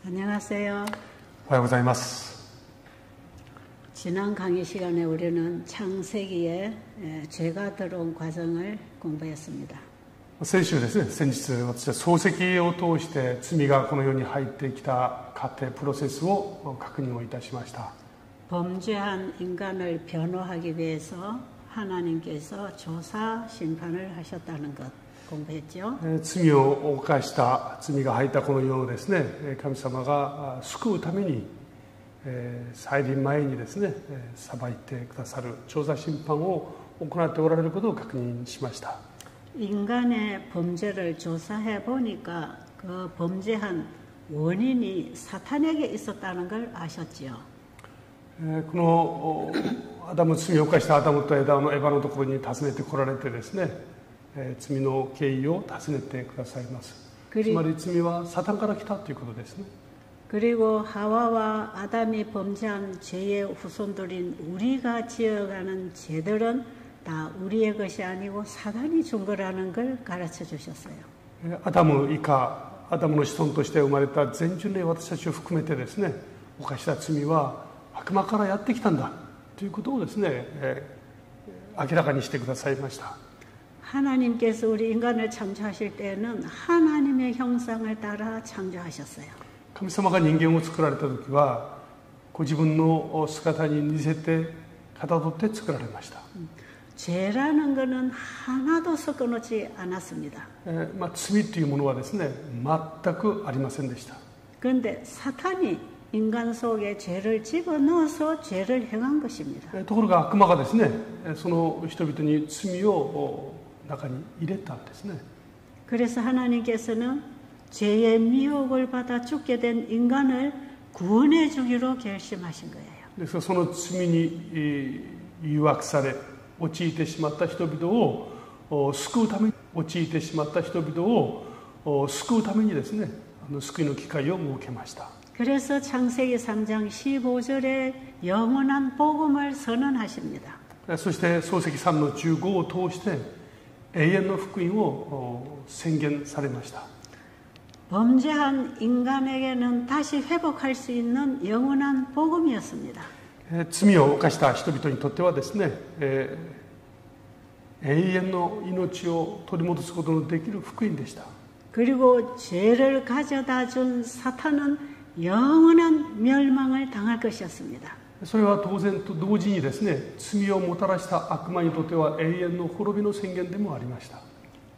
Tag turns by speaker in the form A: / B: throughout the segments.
A: 안녕하세요.
B: おはようございます。
A: 지난 강의 시간에 우리는 창세기에 죄가 들어온 과정을 공부했습니다.
B: 先週ですね、先日私は漱石を通して罪がこの世に入ってきた過程、プロセスを確認をいたしました。
A: 범죄한 인간을 변호하기 위해서 하나님께서 조사 심판을 하셨다는 것 공부했죠.
B: 罪を犯した罪が入ったこの世をですね、神様が救うために再臨前にですね、裁いてくださる調査審判を行っておられることを確認しました。
A: 인간의 범죄를 조사해 보니까 그 범죄한 원인이 사탄에게 있었다는 걸 아셨지요.
B: このアダム、罪を犯したアダムとエバのところに訪ねてこられてですね、罪の経緯を尋ねてくださいます。つまり罪はサタンから来たということですね。
A: 그리고 하와와 아담이 범죄한 죄의 후손들인 우리가 지어가는 죄들은 다 우리의 것이 아니고 사단이 준 거라는 걸 가르쳐 주셨어요.
B: アダム以下、アダムの子孫として生まれた全人類私たちを含めてですね、犯した罪は悪魔からやってきたんだということをですね、明らかにしてくださいました。
A: 하나님께서 우리 인간을 창조하실 때는 하나님의 형상을 따라 창조하셨어요.
B: 神様が人間を作られた時はご自分の姿に似せてかたどって作られました。
A: 죄라는 것은 하나도 섞어놓지 않았습니다.
B: 罪というものはですね、全くありませんでした。
A: 그런데 사탄이 인간 속에 죄를 집어넣어서 죄를 행한 것입니다.
B: ところが悪魔がですね、その人々に罪を中に入れたんですね。
A: 그래서 하나님께서는 죄의 미혹을 받아 죽게 된 인간을 구원해 주기로 결심하신 거예요.
B: ですからその罪に誘惑され陥ってしまった人々を救うために陥ってしまった人々を救うためにですね、救いの機会を設けました。
A: 그래서 창세기 3장 15절에 영원한 복음을 선언하십니다.
B: そして漱石3の15を通して永遠の福音を宣言されました。
A: 범죄한 인간에게는 다시 회복할 수 있는 영원한 복음이었습니다.
B: 罪を犯した人々にとってはですね、永遠の命を取り戻すことのできる福音でした。
A: 그리고 죄를 가져다 준 사탄은 영원한 멸망을 당할 것이었습니다.
B: それは当然と同時にですね、罪をもたらした悪魔にとっては永遠の滅びの宣言でもありました。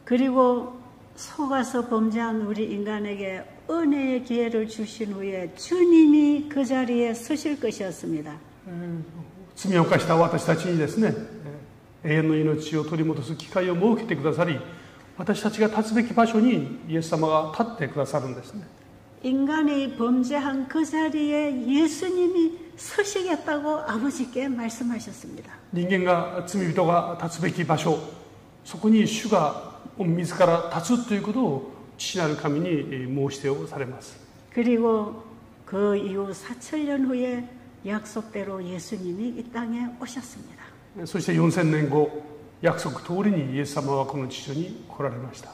A: 그리고 속아서 범죄한 우리 인간에게 은혜의 기회를 주신 후에 주님이 그 자리에 서실 것이었습니다.
B: 罪を犯した私たちにですね、永遠の命を取り戻す機会を設けてくださり、私たちが立つべき場所にイエス様が立ってくださるんですね。
A: 인간이 범죄한 그 자리에 예수님이 서시겠다고 아버지께 말씀하셨습니다.
B: 人間が罪人が立つべき場所、そこに主が自ら立つということを父なる神に申し出をされます。
A: 그리고 그 이후 4,000년 후에 약속대로 예수님이 이 땅에 오셨습니다.
B: そして4000年後、約束通りにイエス様はこの地上に来られました。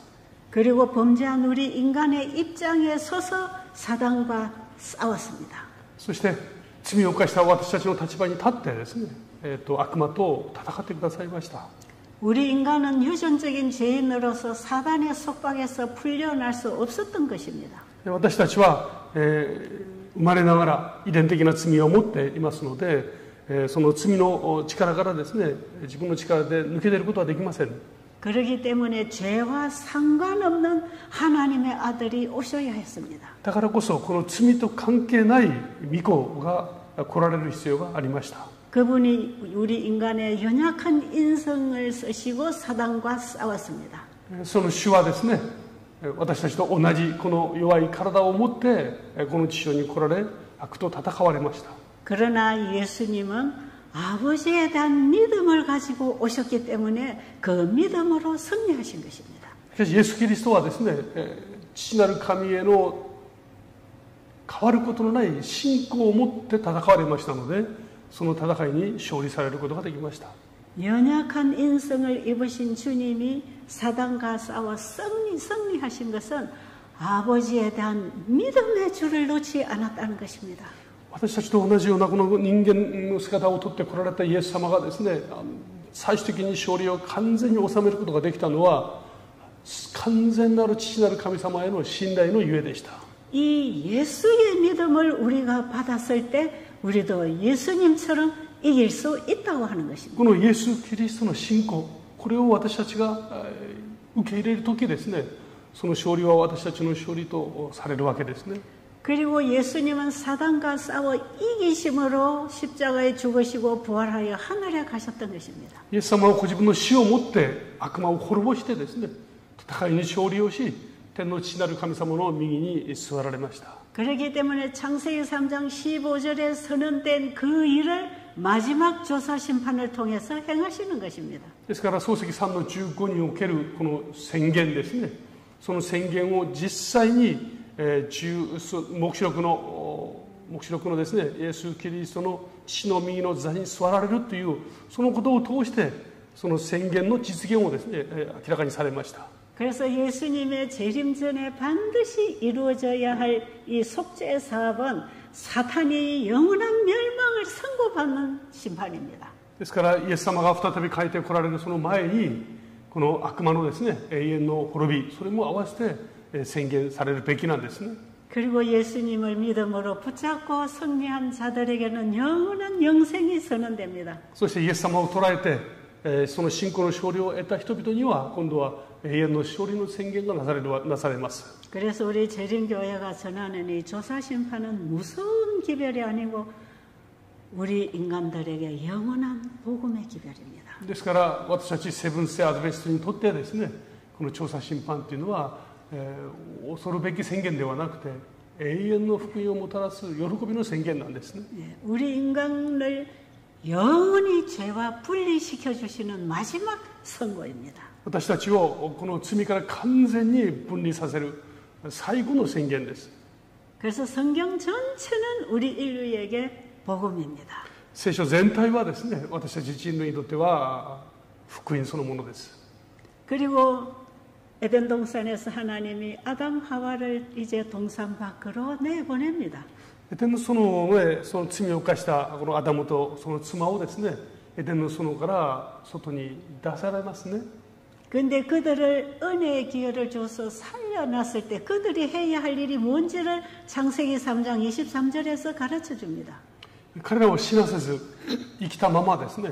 A: 그리고 범죄한 우리 인간의 입장에 서서 사단과 싸웠습니다.
B: そして罪を犯した私たちの立場に立ってですね、悪魔と戦ってくださいました。
A: 우리 인간은 유전적인 죄인으로서 사단의 속박에서 풀려날 수 없었던 것입니다.
B: 私たちは、生まれながら遺伝的な罪を持っていますので、その罪の力からですね、自分の力で抜け出ることはできません。
A: 그렇기 때문에 죄와 상관없는 하나님의 아들이 오셔야 했습니다.
B: だからこそこの罪と関係ない御子が来られる必要がありました。
A: 그분이 우리 인간의 연약한 인성을 쓰시고 사단과 싸웠습니다.
B: その主はですね、私たちと同じこの弱い体を持ってこの地上に来られ、悪と戦われました。
A: 그러나 예수님은 아버지에 대한 믿음을 가지고 오셨기 때문에 그 믿음으로 승리하신 것입니다.
B: しかしイエス・キリストはですね、父なる神への変わることのない信仰を持って戦われましたので、その戦いに勝利されることができました。
A: 연약한 인성을 입으신 주님이 사단과 싸워 승리하신 것은 아버지에 대한 믿음의 줄을 놓지 않았다는 것입니다.
B: 私たちと同じようなこの人間の姿をとってこられたイエス様がですね、最終的に勝利を完全に収めることができたのは、完全なる父なる神様への信頼のゆえでした。
A: 이 예수의 믿음을 우리가 받았을 때 우리도 예수님처럼 이길 수 있다고 하는 것입니다.
B: このイエス・キリストの信仰、これを私たちが受け入れるときですね、その勝利は私たちの勝利とされるわけですね。
A: 그리고 예수님은 사단과 싸워 이기심으로 십자가에 죽으시고 부활하여 하늘에 가셨던 것입니다.
B: イエス様はご自分の死をもって悪魔を滅ぼしてですね、戦いに勝利をし、天の父なる神様の右に座られました。
A: 그렇기 때문에 창세기 3장 15절에 선언된 그 일을 마지막 조사 심판을 통해서 행하시는 것입니다.
B: ですから漱石3の15におけるこの宣言ですね、その宣言を実際に黙示録のですね、イエス・キリストの父の右の座に座られるというそのことを通してその宣言の実現をですね、明らかにされました。
A: 그래서 예수님의 재림 전에 반드시 이루어져야 할 이 속죄 사업은 사탄이 영원한 멸망을 선고받는 심판입니다.
B: ですからイエス様が再び帰ってこられるその前にこの悪魔のですね、永遠の滅び、それも合わせて宣言されるべきなんですね。
A: 그리고 예수님을 믿음으로 붙잡고 승리한 자들에게는 영원한 영생이 선언됩니다.
B: そしてイエス様を捉えてその信仰の勝利を得た人々には今度は永遠の勝利の宣言がなされます。
A: 그래서 우리 재림교회가 전하는 이 조사심판은 무서운 기별이 아니고 우리 인간들에게 영원한 복음의 기별입니다.
B: ですから私たちセブンス・デー・アドベンチストにとってですね、この調査審判というのは、恐るべき宣言ではなくて永遠の福音をもたらす喜びの宣言なんですね。
A: 우리 인간을 영원히 죄와 분리시켜 주시는 마지막 선고입니다.
B: 私たちをこの罪から完全に分離させる最後の宣言です。
A: 그래서 성경 전체는 우리 인류에게 복음입니다.
B: 聖書全体はですね、私たち人類にとっては福音そのものです。
A: 그리고 에덴 동산에서 하나님이 아담 하와를 이제 동산 밖으로 내보냅니다.
B: エデンの園へその罪を犯したこのアダムとその妻をですね、エデンの園から外に出されますね。
A: 근데 그들을 은혜의 기회를 줘서 살려놨을 때 그들이 해야 할 일이 뭔지를 창세기 3장 23절에서 가르쳐 줍니다.
B: 彼らを死なせず生きたままですね、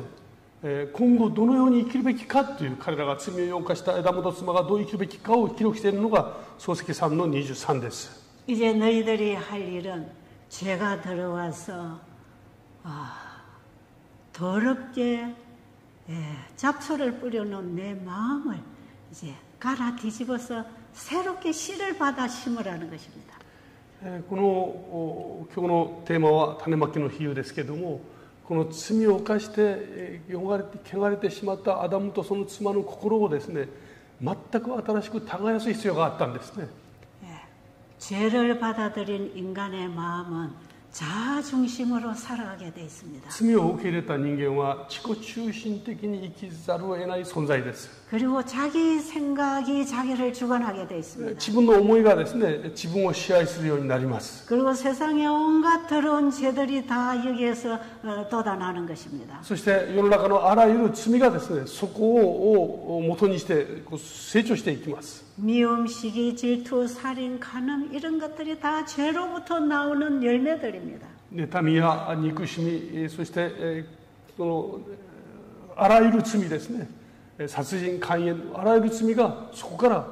B: 今後どのように生きるべきかという彼らが罪を犯したアダムと妻がどう生きるべきかを記録しているのが漱石3の23です。
A: 이제 너희들이 할 일은 죄가 들어와서 더럽게 잡초를 뿌려놓은 내 마음을 이제 갈아 뒤집어서 새롭게 씨를 받아 심으라는 것입니다.
B: この今日のテーマは種まきの比喩ですけれども、この罪を犯して汚れてしまったアダムとその妻の心をですね、全く新しく耕す必要があったんですね。
A: 죄를 받아들인 인간의 마음은 자아 중심으로 살아가게 돼 있습니다.
B: 罪を受け入れた人間は自己中心的に生きざるを得ない存在です。
A: 그리고 자기 생각이 자기를 주관하게 돼 있습니다.
B: 自分の思いがですね、自分を支配するようになります。
A: 그리고 세상의 온갖 더러운 죄들이 다 여기에서 돋아나는 것입니다.
B: そして世の中のあらゆる罪がですね、そこを元にして成長していきます。
A: 미움, 시기, 질투, 살인, 간음 이런 것들이 다 죄로부터 나오는 열매들입니다.
B: 妬みや憎しみ、そしてそのあらゆる罪ですね、殺人、姦淫、あらゆる罪がそこから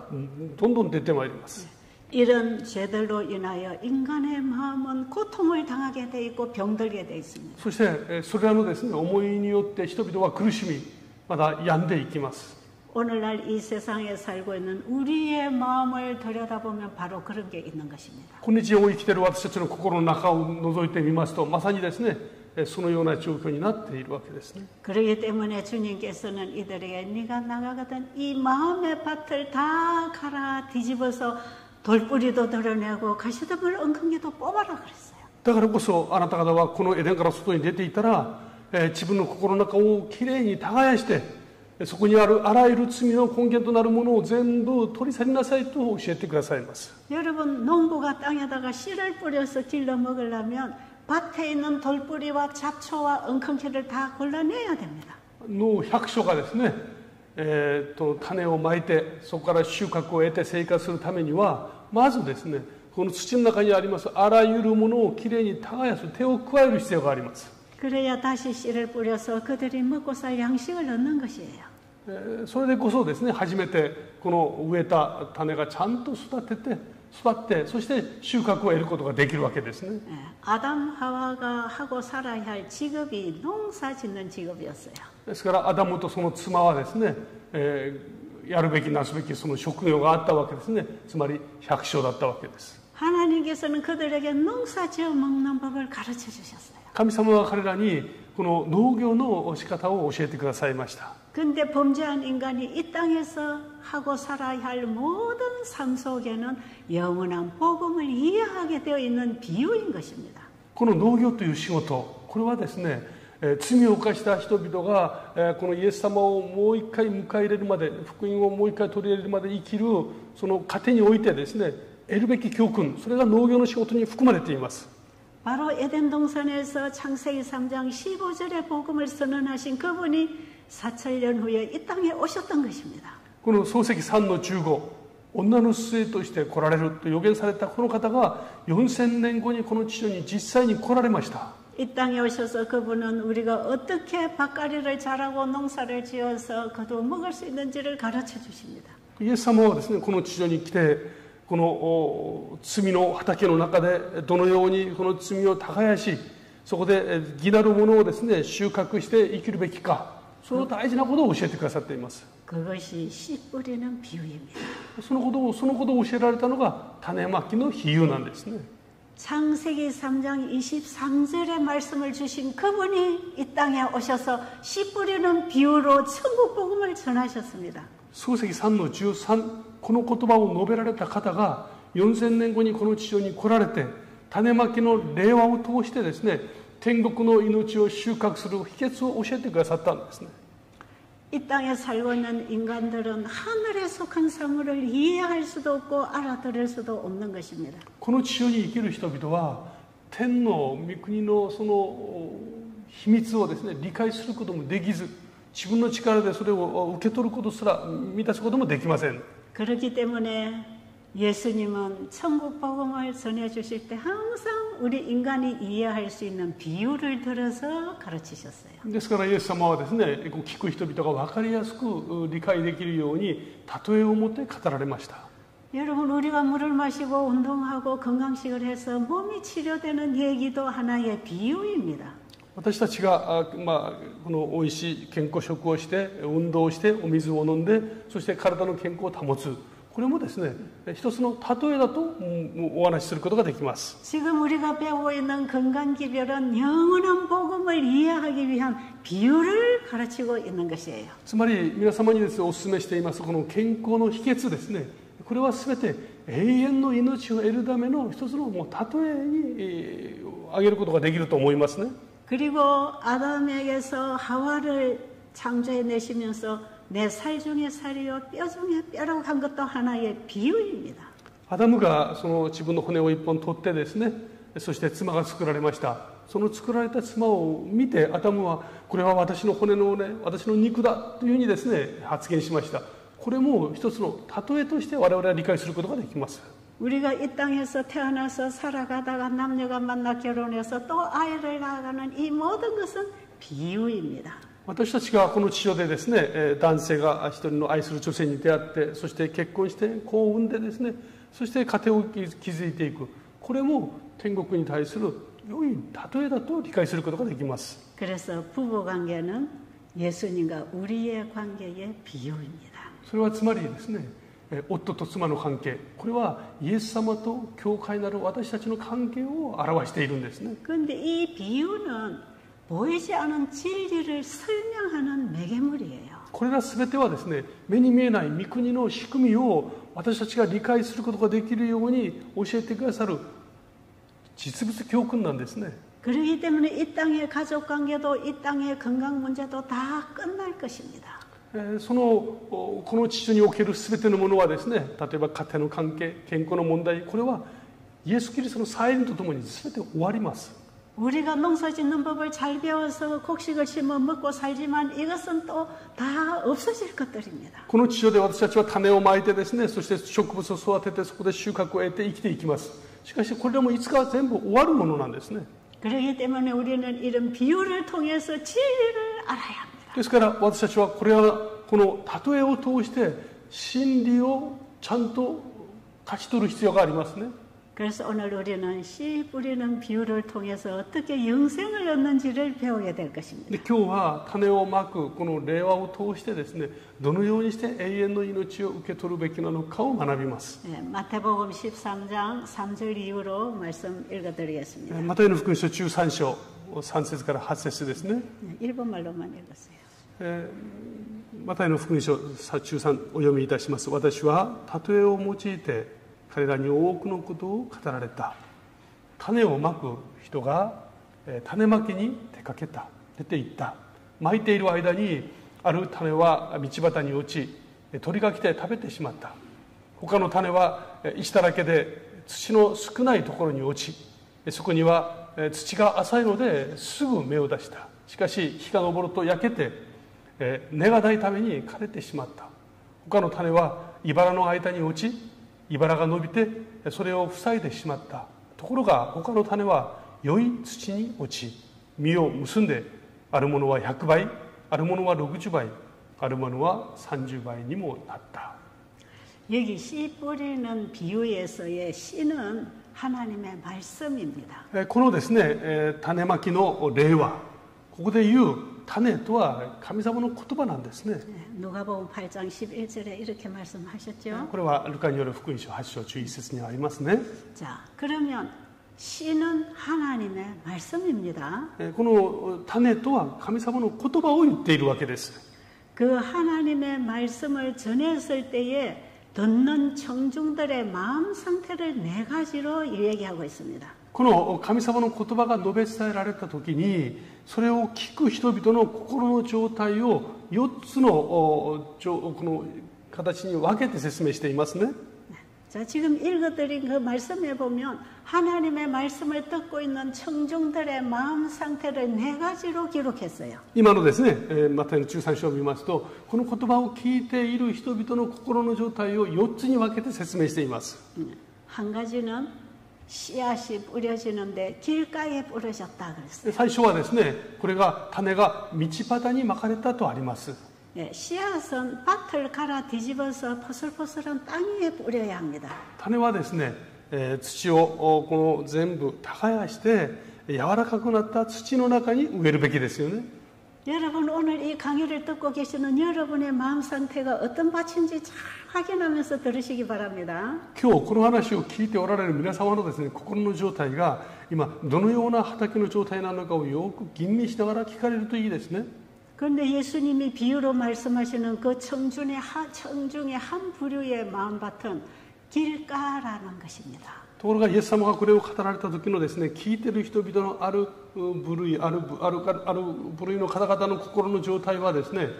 B: どんどん出てまいります。
A: 이런 죄들로 인하여 인간의 마음은 고통을 당하게 돼 있고 병들게 돼 있습니다.
B: そしてそれらのですね、思いによって人々は苦しみ、まだ病んでいきます。
A: 오늘날 이 세상에 살고 있는 우리의 마음을 들여다보면 바로 그런 게 있는 것입니다.
B: 今日を生きている私たちの心の中を覗いてみますと、まさにですね、そのような状況になっているわけですね。
A: 그렇기 때문에 주님께서는 이들에게 네가 나가거든 이 마음의 밭을 다 갈아 뒤집어서 돌뿌리도 드러내고 가시덤을 엉큼게도 뽑아라 그랬어요.
B: だからこそあなた方はこのエデンから外に出ていたら、自分の心の中をきれいに耕して、そこにあるあらゆる罪の根源となるものを全部取り去りなさいと教えてくださいます。
A: 여러분, 농부가 땅에다가 씨를 뿌려서 길러 먹으려면 밭에 있는 돌뿌리와 잡초와 엉겅퀴를 다 골라내야 됩니다.
B: の百姓がですね、種をまいてそこから収穫を得て生活するためにはまずですね、この土の中にありますあらゆるものをきれいに耕す手を加える必要があります。
A: 그래야 다시 씨를 뿌려서 그들이 먹고 살 양식을 얻는 것이에요.
B: それでこそですね、初めてこの植えた種がちゃんと育ってそして収穫を得ることができるわけですね。
A: 아담 하와가 하고 살아야 할 직업이 농사 짓는 직업이었어요.
B: ですからアダムとその妻はですね、やるべきなすべきその職業があったわけですね。つまり百姓だったわけです。
A: 하나님께서는 그들에게 농사 지어 먹는 법을 가르쳐 주셨어요.
B: 神様は彼らにこの農業の仕方を教えてくださいました。
A: 근데 범죄한 인간이 이 땅에서 하고 살아야 할 모든 삶 속에는 영원한 복음을 이해하게 되어 있는 비유인 것입니다.
B: この農業という仕事、これはですね、罪を犯した人々がこのイエス様をもう一回迎え入れるまで、福音をもう一回取り入れるまで生きるその過程においてですね、得るべき教訓、それが農業の仕事に含まれています。
A: 바로 에덴 동산에서 창세기 3장 15절의 복음을 선언하신 그분이 4,000년 후에 이 땅에 오셨던 것입니다.
B: この創世記3の15、女の末として来られると予言されたこの方が4000年後にこの地上に実際に来られました。
A: 이 땅에 오셔서 그분은 우리가 어떻게 밭가리를 자라고 농사를 지어서 거두어 먹을 수 있는지를 가르쳐 주십니다.
B: イエス様はですね、この地上に来てこの罪の畑の中でどのようにこの罪を耕し、そこで義なるものをですね収穫して生きるべきか、その大事なことを教えてくださっています。
A: 그것이 씨 뿌리는 비유입니다.
B: そのことを教えられたのが種まきの比喩なんですね。
A: 창세기 3장 23절의 말씀을 주신 그분이 이 땅에 오셔서 씨 뿌리는 비유로 천국 복음을 전하셨습니다.
B: 創世記3の13、この言葉を述べられた方が4000年後にこの地上に来られて、種まきの令和を通してですね、天国の命を収穫する秘訣を教えてくださったんですね。
A: 이 땅에 살고 있는 인간들은 하늘에 속한 사물을 이해할 수도 없고 알아들을 수도 없는 것입니다.
B: この地上に生きる人々は天の御国のその秘密をですね理解することもできず、自分の力でそれを受け取ることすら満たすこともできません。
A: 그렇기 때문에 예수님은 천국 복음을 전해 주실 때 항상 우리 인간이 이해할 수 있는 비유를 들어서 가르치셨어요.
B: ですからイエス様はですね、聞く人々が分かりやすく理解できるように例えを持って語られました。
A: 여러분, 우리가 물을 마시고 운동하고 건강식을 해서 몸이 치료되는 얘기도 하나의 비유입니다.
B: 私たちがこのおいしい健康食をして運動をしてお水を飲んで、そして体の健康を保つ、これもですね一つの例えだとお話しすることができます。
A: 지금 우리가 배우고 있는 건강기별은 영원한 복음을 이해하기 위한 비유를 가르치고 있는 것이에요.
B: つまり皆様にですねお勧めしていますこの健康の秘訣ですね、これは全て永遠の命を得るための一つのもう例えに挙げることができると思いますね。
A: 그리고 아담에게서 하와를 창조해 내시면서 내 살 중에 살이요 뼈 중에 뼈라고 한 것도 하나의 비유입니다.
B: アダムがその自分の骨を一本取ってですね、そして妻が作られました。その作られた妻を見てアダムはこれは私の骨の骨、私の肉だというふうにですね発言しました。これも一つの例えとして我々は理解することができます。
A: 우리가 이 땅에서 태어나서 살아가다가 남녀가 만나 결혼해서 또 아이를 낳아가는 이 모든 것은 비유입니다.
B: 私たちがこの地上でですね、男性が一人の愛する女性に出会って、そして結婚して子を産んでですね、そして家庭を築いていく、これも天国に対する良い例えだと理解することができます。
A: 그래서 부부관계는 예수님과 우리의 관계의 비유입니다.
B: それはつまりですね、夫と妻の関係、これはイエス様と教会なる私たちの関係を表しているんですね。
A: 그런데 이 비유는 보이지 않은 진리를 설명하는 매개물이에요.
B: これら全てはですね、目に見えない御国の仕組みを私たちが理解することができるように教えてくださる実物教訓なんですね。
A: 그렇기 때문에 이 땅의 가족관계도 이 땅의 건강 문제도 다 끝날 것입니다.
B: そのこの地上における全てのものはですね、例えば家庭の関係、健康の問題、これはイエス・キリストの再臨とともに全て終わります。
A: 우리가 농사짓는 법을 잘 배워서 곡식을 심어 먹고 살지만 이것은 또 다 없어질 것들입니다.
B: この地上で私たちは種をまいてですね、そして植物を育ててそこで収穫を得て生きていきます。しかしこれもいつか全部終わるものなんですね。
A: 그렇기 때문에 우리는 이런 비유를 통해서 진리를 알아야 합니다.
B: ですから私たちはこれはこの例えを通して真理をちゃんと勝ち取る必要がありますね。
A: 그래서 오늘 우리는 씨 뿌리는 비유를 통해서 어떻게 영생을 얻는지를 배우게 될 것입니다.
B: で今日は種をまくこの令和を通してですね、どのようにして永遠の命を受け取るべきなのかを学びます。
A: 마태복음 13장 3절 이후로 말씀 읽어드리겠습니다.
B: マタイの福音書13章3節から8節ですね。
A: 일본말로만 읽었어요.
B: マタイの福音書13お読みいたします。私は例えを用いて彼らに多くのことを語られた。種をまく人が種まきに出かけた。出て行った。まいている間にある種は道端に落ち、鳥が来て食べてしまった。他の種は石だらけで土の少ないところに落ち、そこには土が浅いのですぐ芽を出した。しかし日が昇ると焼けて根がないために枯れてしまった。他の種は茨の間に落ち、茨が伸びてそれを塞いでしまった。ところが他の種は良い土に落ち、実を結んで、あるものは100倍、あるものは60倍、あるものは30倍にもなった。
A: 여기 씨 뿌리는 비유에서의 씨는 하나님의 말씀입니다.
B: このですね、種まきの例は、ここで言う種とは神様の言葉なんですね。
A: 누가복음 8장 11절에 이렇게 말씀하셨죠.
B: これはルカによる福音書8章11節にありますね。
A: 자, 그러면 씨는 하나님의 말씀입니다.
B: この種とは神様の言葉を言っているわけです。
A: 그 하나님의 말씀을 전했을 때에 듣는 청중들의 마음 상태를 네 가지로 얘기하고 있습니다.
B: この神様の言葉が述べ伝えられたときに、それを聞く人々の心の状態を4つのこの形に分けて説明していますね。
A: 자, 지금 읽어드린 그 말씀에 보면 하나님의 말씀을 듣고 있는 청중들의 마음 상태를 네 가지로 기록했어요.
B: 今のですね、マタイの13章を見ますと、この言葉を聞いている人々の心の状態を4つに分けて説明しています。
A: 한 가지는 씨앗이 뿌려지는데 길가에 뿌려졌다 그랬어요.
B: 最初はですね、これが種が道端にまかれたとあります。
A: 씨앗은 밭을 갈아 뒤집어서 포슬포슬한 땅 위에 뿌려야 합니다.
B: 種はですね、土をこの全部耕して柔らかくなった土の中に植えるべきですよね。
A: 여러분 오늘 이 강의를 듣고 계시는 여러분의 마음 상태가 어떤 밭인지 잘 확인하면서 들으시기 바랍니다.
B: 今日この話を聞いておられる皆様のですね、心の状態が今どのような畑の状態なのかをよく吟味しながら聞かれるといいですね。
A: 그런데 예수님이 비유로 말씀하시는 그 청중의 한 부류의 마음밭은 길가라는 것입니다.
B: ところがイエス様がこれを語られた時のですね、聞いている人々のある部類の方々の心の状態はですね、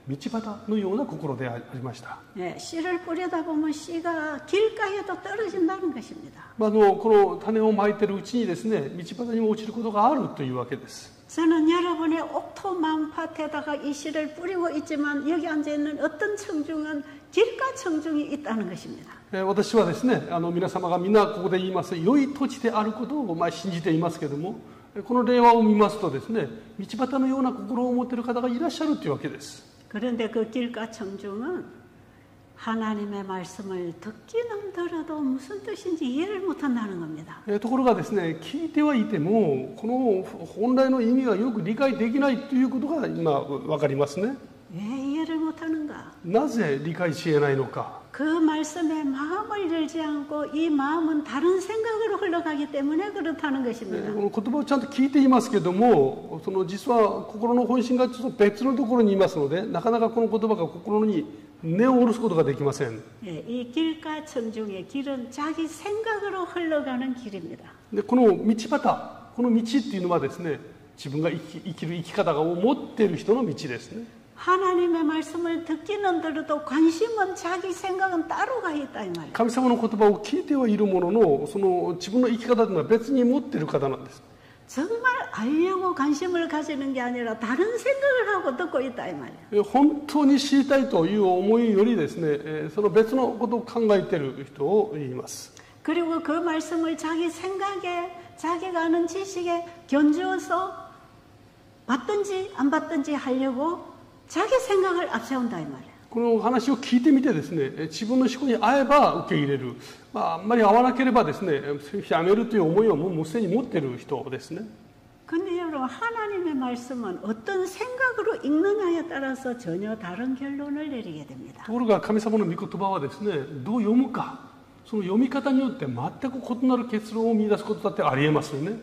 B: 道端のような心でありました。
A: 씨를 뿌리다 보면 씨가 길가에도 떨어진다는 것입니다.
B: この種をまいているうちにですね、道端にも落ちることがあるというわけです。
A: 저는 여러분의 옥토 마음밭에다가 이 씨를 뿌리고 있지만 여기 앉아있는 어떤 청중은 길가 청중이 있다는 것입니다.
B: 私はですね、皆様がみんなここで言います良い土地であることを信じていますけれども、この例話を見ますとですね、道端のような心を持っている方がいらっしゃるというわけです。
A: 그런데 그 길가 청중은 하나님의 말씀을 듣기는 들어도 무슨 뜻인지 이해를 못한다는 겁니다.
B: ところがですね、聞いてはいてもこの本来の意味がよく理解できないということが今分かりますね。
A: 왜 이해를 못하는가?
B: なぜ理解し得ないのか。
A: 그 말씀에 마음을 열지 않고 이 마음은 다른 생각으로 흘러가기 때문에 그렇다는 것입니다.
B: この言葉をちゃんと聞いていますけれども、実は心の本心がちょっと別のところにいますので、なかなかこの言葉が心に根を下ろすことができません。
A: 이 길가 청중의 길은 자기 생각으로 흘러가는 길입니다.
B: でこの道端、この道っていうのはですね、自分が生きる生き方を持っている人の道ですね。
A: 하나님의 말씀을 듣기는 들어도 관심은 자기 생각은 따로 가 있다 이 말이에요.
B: 神様の言葉を聞いてはいるものの、その自分の生き方というのは別に持っている方なんです。
A: 정말 알려고 관심을 가지는 게 아니라 다른 생각을 하고 듣고 있다 이 말이에요.
B: 本当に知りたいという思いよりですね、その別のことを考えている人を言います。
A: 그리고 그 말씀을 자기 생각에 자기가 아는 지식에 견주어서 받든지 안 받든지 하려고 자기 생각을 앞세운다 이 말이에요.
B: この話を聞いてみてですね、自分の思考に合えば受け入れる、あんまり合わなければですね、やめるという思いをもうすでに持っている人ですね。
A: 근데 여러분 하나님의 말씀은 어떤 생각으로 읽느냐에 따라서 전혀 다른 결론을 내리게 됩니다.
B: ところが神様の御言葉はですね、どう読むか、その読み方によって全く異なる結論を見出すことだってありえますよね。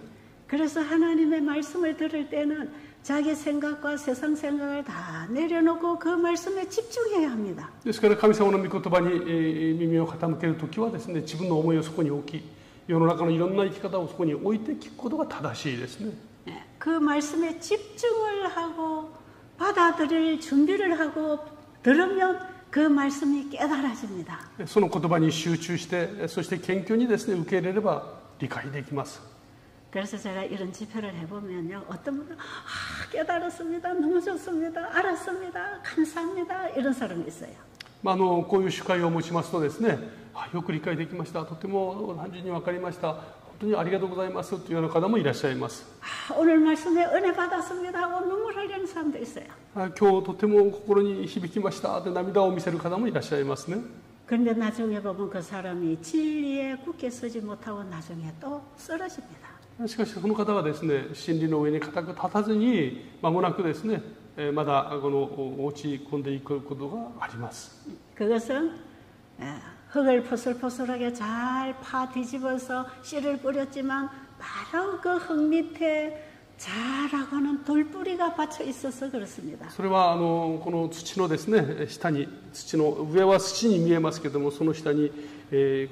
A: 그래서 하나님의 말씀을 들을 때는 자기 생각과 세상 생각을 다 내려놓고 그 말씀에 집중해야 합니다.
B: ですから神様の御言葉に耳を傾けるときはですね、自分の思いをそこに置き、世の中のいろんな生き方をそこに置いて聞くことが正しいですね。
A: 그 말씀에 집중을 하고 받아들일 준비를 하고 들으면 그 말씀이 깨달아집니다.
B: その言葉に集中して、そして謙虚にですね、受け入れれば理解できます。
A: 그래서 제가 이런 집회를 해보면요, 어떤 분은 깨달았습니다, 너무 좋습니다, 알았습니다, 감사합니다 이런 사람이 있어요.
B: こういう主会を持ちますとですね、よく理解できました、とても単純に分かりました、本当にありがとうございますというような方もいらっしゃいます。
A: 오늘 말씀에 은혜 받았습니다 하고 눈물 흘리는 사람도 있어요.
B: 今日とても心に響きましたと涙を見せる方もいらっしゃいますね。
A: 그런데 나중에 보면 그 사람이 진리에 굳게 서지 못하고 나중에 또 쓰러집니다.
B: しかしその方はですね、真理の上に固く立たずに間もなくですね、まだこの落ち込んでいくことがあります。
A: 그것은 흙을 포슬포슬하게 잘 파 뒤집어서 씨를 뿌렸지만 바로 그 흙 밑에 자라고는 돌뿌리가 받쳐 있어서 그렇습니다.
B: それはこの土のですね、下に土の上は土に見えますけども、その下に、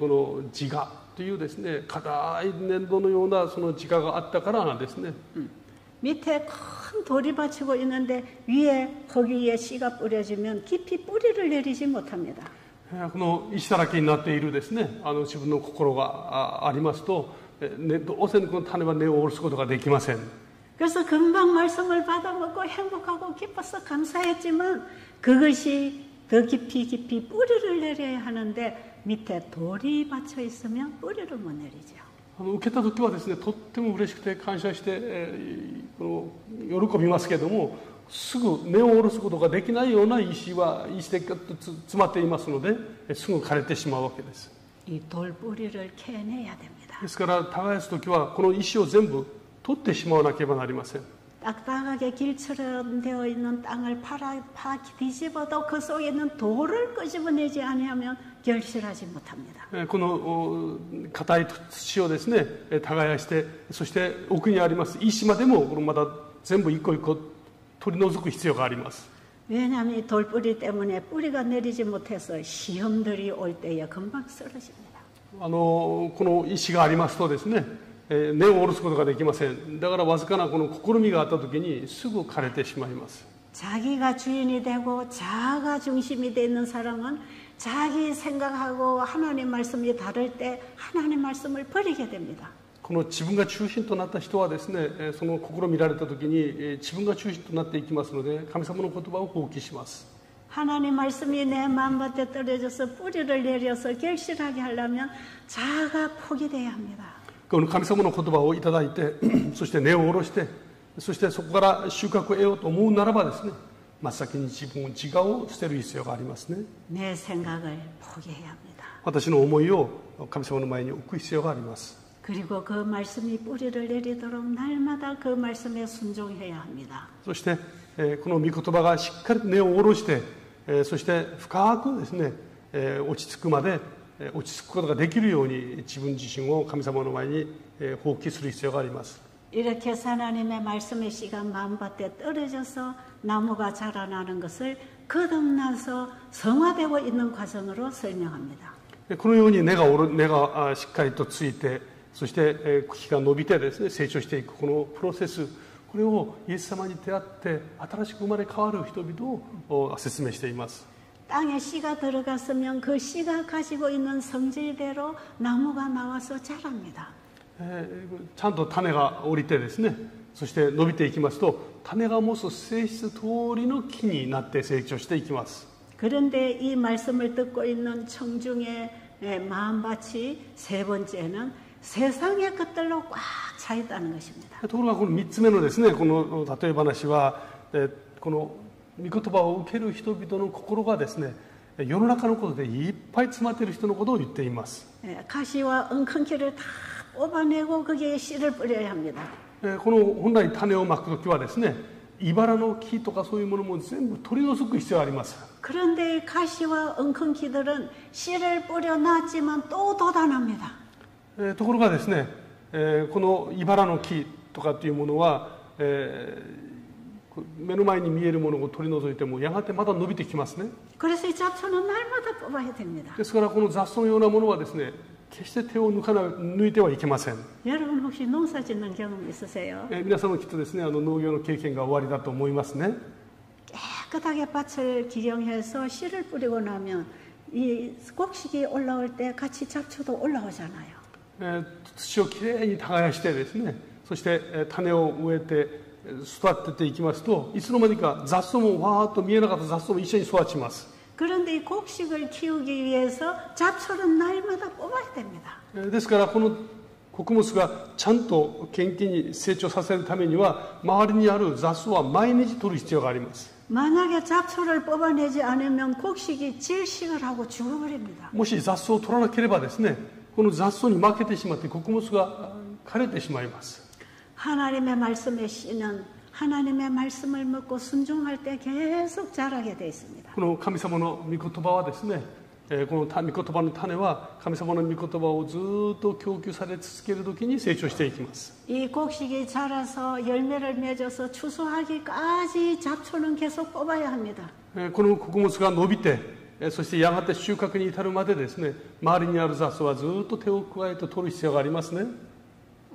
B: この自我というですね、硬い粘土のようなその自我があったからなんですね。
A: 밑에 큰 돌이 받치고 있는데 위에 흙 위에 씨가 뿌려지면 깊이 뿌리를 내리지 못합니다.
B: この石だらけになっているですね、自分の心がありますと、どうせこの種は根を下ろすことができません。
A: 그래서 금방 말씀을 받아먹고 행복하고 기뻐서 감사했지만 그것이 더 깊이 뿌리를 내려야 하는데 밑에 돌이 받쳐 있으면 뿌리를 못 내리죠.
B: 受けた時はですね、とっても嬉しくて感謝して、喜びますけれども、すぐ根を下ろすことができないような石で詰まっていますので、すぐ枯れてしまうわけです。
A: 이 돌뿌리를 캐내야 됩니다.
B: ですから耕す時はこの石を全部取ってしまわなければなりません。
A: 딱딱하게 길처럼 되어 있는 땅을 파 뒤집어도 그 속에 있는 돌을 끄집어내지 아니하면 결실하지 못합니다.
B: この硬い土をですね、耕して、そして奥にあります石までもまた全部一個一個取り除く必要があります。
A: 왜냐하면 이 돌뿌리 때문에 뿌리가 내리지 못해서 시험들이 올 때에 금방 쓰러집니다.
B: この石がありますとですね、根を下ろすことができません。だからわずかなこの試みがあった時にすぐ枯れてしまいます。
A: 자기가 주인이 되고 자아가 중심이 되는 사람은 자기 생각하고 하나님 말씀이 다를 때 하나님 말씀을 버리게 됩니다.
B: この自分が中心となった人はですね、その試みられた時に自分が中心となっていきますので、神様の言葉を放棄します。
A: 하나님 말씀이 내 마음밭에 떨어져서 뿌리를 내려서 결실하게 하려면 자아가 포기돼야 합니다.
B: この神様の言葉をいただいて、そして根を下ろして、そしてそこから収穫を得ようと思うならばですね、真っ先に自我を捨てる必要がありますね。
A: 내 생각을 포기해야 합니다.
B: 私の思いを神様の前に置く必要があります。
A: 그리고 그 말씀이 뿌리를 내리도록 날마다 그 말씀에 순종해야 합니다.
B: そして、この御言葉がしっかり根を下ろして、そして深くですね、落ち着くまで落ち着くことができるように自分自身を神様の前に放棄する必要があります。
A: 이렇게 하나님의 말씀의 씨가 마음밭에 떨어져서 나무가 자라나는 것을 거듭나서 성화되고 있는 과정으로 설명합니다.
B: このように根がしっかりとついて、そして茎が伸びてですね、成長していくこのプロセス、これをイエス様に出会って新しく生まれ変わる人々を説明しています。
A: 땅에 씨가 들어갔으면 그 씨가 가지고 있는 성질대로 나무가 나와서 자랍니다.
B: ちゃんと種が降りてですね、そして伸びていきますと、種が持つ性質通りの木になって成長していきます。
A: 그런데 이 말씀을 듣고 있는 청중의 마음밭이 세 번째는 세상의 것들로 꽉 차 있다는 것입니다.
B: ところがこの3つ目のですね、この例え話は、この御言葉を受ける人々の心がですね、世の中のことでいっぱい詰まっている人のことを言っています。
A: 가시와 엉겅퀴를 다 뽑아내고 거기에 씨를 뿌려야 합니다.
B: この本来種をまくときはですね、茨の木とかそういうものも全部取り除く必要があります。
A: 그런데 가시와 엉겅퀴들은 씨를 뿌려놨지만 또 돋아납니다.
B: ところがですね、この茨の木とかというものは、目の前に見えるものを取り除いてもやがてまた伸びてきますね。
A: 그래서 이 잡초는 날마다 뽑아야 됩니다.
B: ですからこの雑草のようなものはですね、決して手を抜いてはいけません。
A: 여러분 혹시 농사 짓는 경험 있으세요?
B: 皆さんもきっとですね、農業の経験がおありだと思いますね。
A: 깨끗하게 밭을 기경해서 씨를 뿌리고 나면 이 곡식이 올라올 때 같이 잡초도 올라오잖아요.
B: 土をきれいに耕してですね、そして種を植えて育てていきますと、いつの間にか雑草もわーっと見えなかった雑草も一緒に育ちます。
A: 그런데 이 곡식을 키우기 위해서 잡초는 날마다 뽑아야 됩니다.
B: ですからこの穀物がちゃんと元気に成長させるためには、周りにある雑草は毎日取る必要があります。
A: 만약에 잡초를 뽑아내지 않으면 곡식이 질식을 하고 죽어버립니다.
B: もし雑草を取らなければですね、この雑草に負けてしまって穀物が枯れてしまいます。
A: 하나님의 말씀의 씨는 하나님의 말씀을 먹고 순종할 때 계속 자라게 되어 있습니다.
B: この神様の御言葉はですね、この御言葉の種は神様の御言葉をずっと供給され続けるときに成長していきます。
A: 이 곡식이 자라서 열매를 맺어서 추수하기까지 잡초는 계속 뽑아야 합니다.
B: この穀物が伸びて、そしてやがて収穫に至るまでですね、周りにある雑草はずっと手を加えて取る必要がありますね。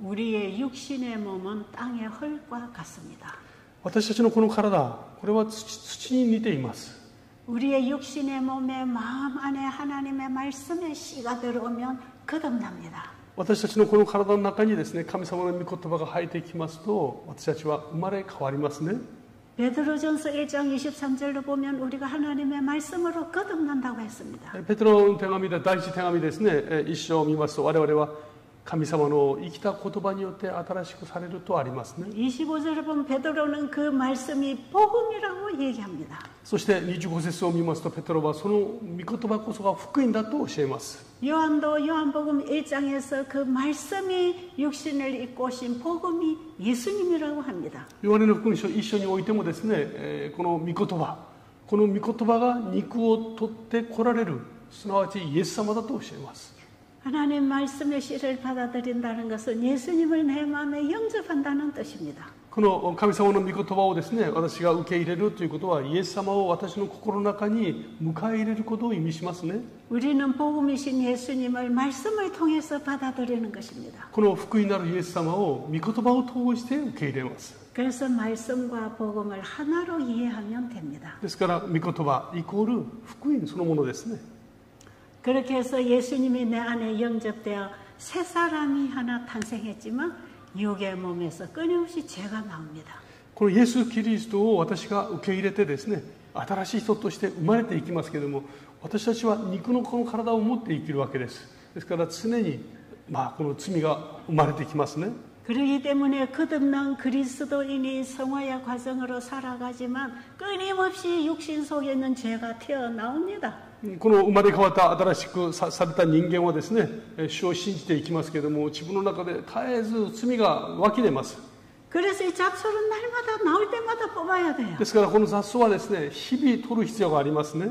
A: 우리의 육신의 몸은 땅의 흙과 같습니다.
B: 私たちのこの体、これは土に似ています。
A: 우리의 육신의 몸에 마음 안에 하나님의 말씀의 씨가 들어오면 거듭납니다.
B: 私たちのこの体の中にですね、神様の御言葉が入ってきますと、私たちは生まれ変わりますね。
A: 베드로전서 1장 23절로 보면 우리가 하나님의 말씀으로 거듭난다고 했습니다.
B: ペテロの手紙で第一手紙ですね、一章を見ますと、我々は神様の生きた言葉によって新しくされるとありますね。
A: 25절을 보면 베드로는 그 말씀이 복음이라고 얘기합니다.
B: そして25節を見ますと、ペテロはその御言葉こそが福音だと教えます。
A: 요한도 요한복음 1장에서 그 말씀이 육신을 입고 오신 복음이 예수님이라고 합니다.
B: ヨハネの福音書一緒においてもですね、この御言葉、この御言葉が肉を取って来られる、すなわちイエス様だと教えます。
A: 하나님 말씀의 씨를 받아들인다는 것은 예수님을 내 마음에 영접한다는 뜻입니다.
B: この神様の御言葉をですね、私が受け入れるということは、イエス様を私の心の中に迎え入れることを意味しますね。
A: 우리는 복음이신 예수님을 말씀을 통해서 받아들이는 것입니다.
B: この福音なるイエス様を御言葉を通して受け入れます。
A: 그래서 말씀과 복음을 하나로 이해하면 됩니다.
B: ですから御言葉イコール福音そのものですね。
A: 그렇게 해서 예수님이 내 안에 영접되어 새 사람이 하나 탄생했지만 육의 몸에서 끊임없이 죄가 나옵니다.
B: このイエス・キリストを私が受け入れてですね、新しい人として生まれていきますけれども、私たちは肉のこの体を持って生きるわけです。ですから常に、この罪が生まれてきますね。
A: 그렇기 때문에 거듭난 그리스도인이 성화의 과정으로 살아가지만 끊임없이 육신 속에 있는 죄가 튀어나옵니다.
B: この生まれ変わった新しくされた人間はですね、主を信じていきますけれども、自分の中で絶えず罪が湧き出ます。
A: 그래서 이 잡초는 날마다 나올 때마다 뽑아야 돼요.
B: ですからこの雑草はですね、日々取る必要がありますね。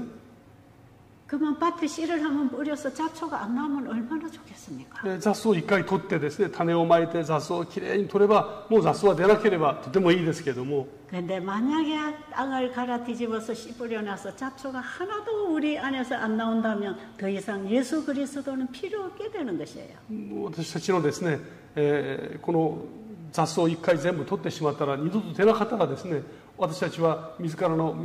A: 그러면 밭에 씨를 한번 뿌려서 잡초가 안 나오면 얼마나 좋겠습니까?
B: 雑草を一回取ってですね、種をまいて雑草をきれいに取れば、もう雑草は出なければとてもいいですけども、
A: 그런데 만약에 땅을 갈아 뒤집어서 씨 뿌려놔서 잡초가 하나도 우리 안에서 안 나온다면 더 이상 예수 그리스도는 필요 없게 되는 것이에요.
B: 私たちのですね、この雑草を一回全部取ってしまったら、二度と出なかったらですね、私たちは自らの、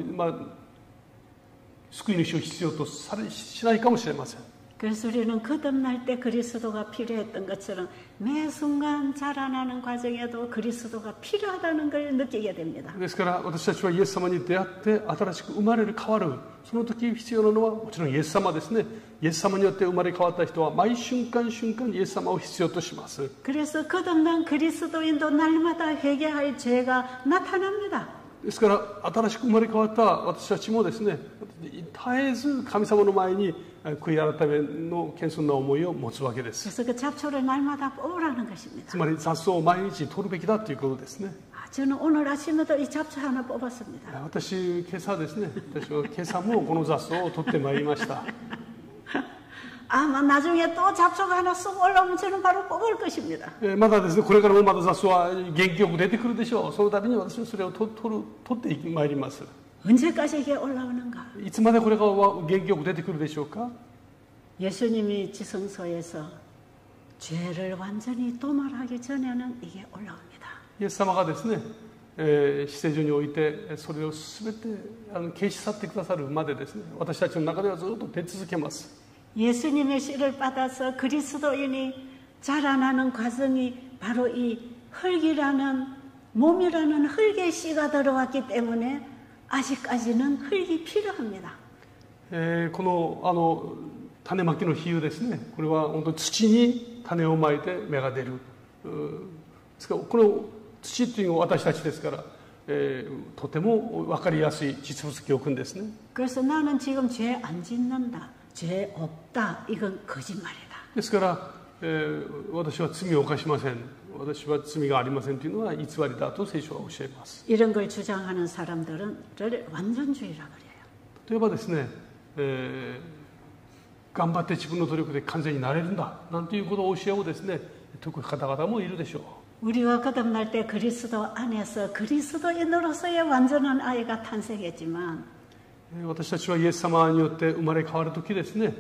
B: 救い主を必要としないかもしれません。
A: 그래서 우리는 거듭날 때 그리스도가 필요했던 것처럼 매 순간 자라나는 과정에도 그리스도가 필요하다는 걸 느끼게 됩니다.
B: ですから私たちはイエス様に出会って新しく生まれる変わる、その時必要なのはもちろんイエス様ですね。イエス様によって生まれ変わった人は毎瞬間瞬間イエス様を必要とします。
A: 그래서 거듭난 그리스도인도 날마다 회개할 죄가 나타납니다.
B: ですから新しく生まれ変わった私たちもですね、絶えず神様の前に悔い改めの謙遜な思いを持つわけです。
A: 그래서 그 잡초를 날마다 뽑으라는 것입니다.
B: つまり雑草を毎日取るべきだということですね。
A: 저는 오늘 아침에도 이 잡초 하나 뽑았습니다.
B: 私今朝ですね、私は今朝もこの雑草を取ってまいりました。
A: 아마 나중에 또 잡초가 하나 쑥 올라오면 저는 바로 뽑을 것입니다.
B: まだですね、これからもまだ雑草は元気よく出てくるでしょう。その度に私はそれを取ってまいります。
A: 언제까지 이게 올라오는가?
B: いつまでこれが元気よく出てくるでしょうか。
A: 예수님이 지성소에서 죄를 완전히 도말하기 전에는 이게 올라옵니다.
B: イエス様がですね、死聖所においてそれを全て消し去ってくださるまでですね、私たちの中ではずっと出続けます。
A: 예수님의 씨를 받아서 그리스도인이 자라나는 과정이 바로 이 흙이라는 몸이라는 흙의 씨가 들어왔기 때문에 아직까지는 흙이 필요합니다.
B: この種まきの比喩ですね、これは本当に土に種をまいて芽が出る。ですからこの土というのは私たちですから、とても分かりやすい実物教訓ですね。
A: 그래서 나는 지금 죄 안 짓는다, 죄 없다, 이건 거짓말이다.
B: ですから、私は罪を犯しません、私は罪がありませんというのは偽りだと聖書は教えます。
A: 이런 걸 주장하는 사람들은 완전주의라 그래요.
B: 例えばですね、頑張って自分の努力で完全になれるんだなんていうことを教えをですね、説く方々もいるでしょう。
A: 우리가 거듭날 때 그리스도 안에서 그리스도인으로서의 완전한 아이가 탄생했지만
B: 私たちはイエス様によって生まれ変わるときですね、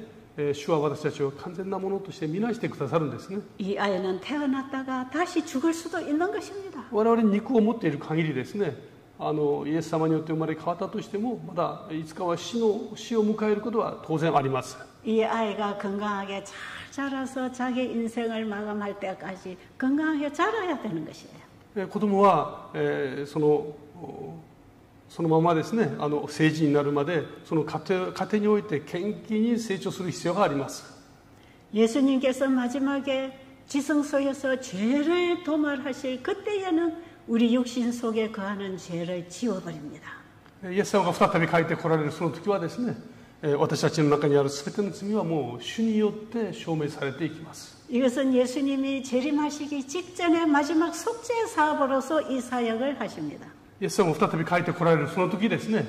B: 主は私たちを完全なものとして見なしてくださるんですね。
A: 이 아이는 태어났다가 다시 죽을 수도 있는 것입니다.
B: 我々に肉を持っている限りですね、イエス様によって生まれ変わったとしてもまだいつかは死を迎えることは当然あります。
A: 이 아이가 건강하게 잘 자라서 자기 인생을 마감할 때까지 건강하게 자라야 되는 것이에요.
B: 子供は、そのままですね、成人になるまでその家庭において元気に成長する必要があります。
A: 예수님께서 마지막에 지성소에서 죄를 도말하실 그때에는 우리 육신 속에 거하는 죄를 지워버립니다.
B: イエス様が再び帰ってこられるその時はですね、私たちの中にある全ての罪はもう主によって証明されていきます。
A: 이것은 예수님이 재림하시기 직전의 마지막 속죄 사업으로서 이 사역을 하십니다.
B: イエス様が再び帰ってこられるその時ですね、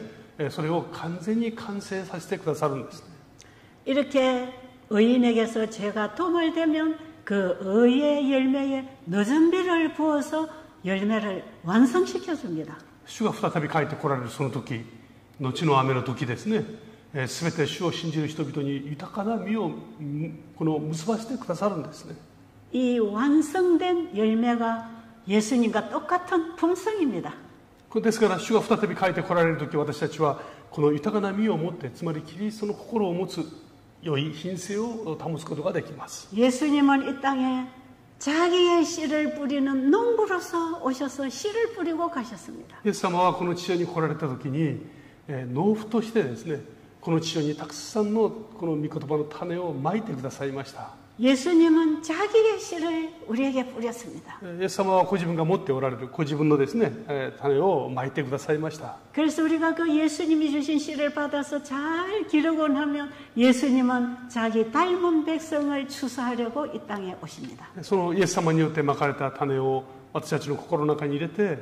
B: それを完全に完成させてくださるんですね。
A: 이렇게 의인에게서 죄가 도말되면 그 의의 열매에 늦은 비를 부어서 열매를 완성시켜 줍니다.
B: 主が再び帰ってこられるその時、後の雨の時ですね、全て主を信じる人々に豊かな実を結ばせてくださるんですね。
A: 이 완성된 열매가 예수님과 똑같은 품성입니다.
B: ですから主が再び帰ってこられる時、私たちはこの豊かな実を持って、つまりキリストの心を持つ良い品性を保つことができます。
A: 예수님은 이 땅에 자기의 씨를 뿌리는 농부로서 오셔서 씨를 뿌리고 가셨습니다.
B: イエス様はこの地上に来られた時に、農夫としてですね、この地上にたくさんのこの御言葉の種をまいてくださいました。
A: 예수님은 자기의 씨를 우리에게 뿌렸습니다.
B: イエス様はご自分が持っておられるご自分のですね、種をまいてくださいました。
A: 그래서 우리가 그 예수님이 주신 씨를 받아서 잘 기르고 나면 예수님은 자기 닮은 백성을 추수하려고 이 땅에 오십니다.
B: そのイエス様によってまかれた種を私たちの心の中に入れて、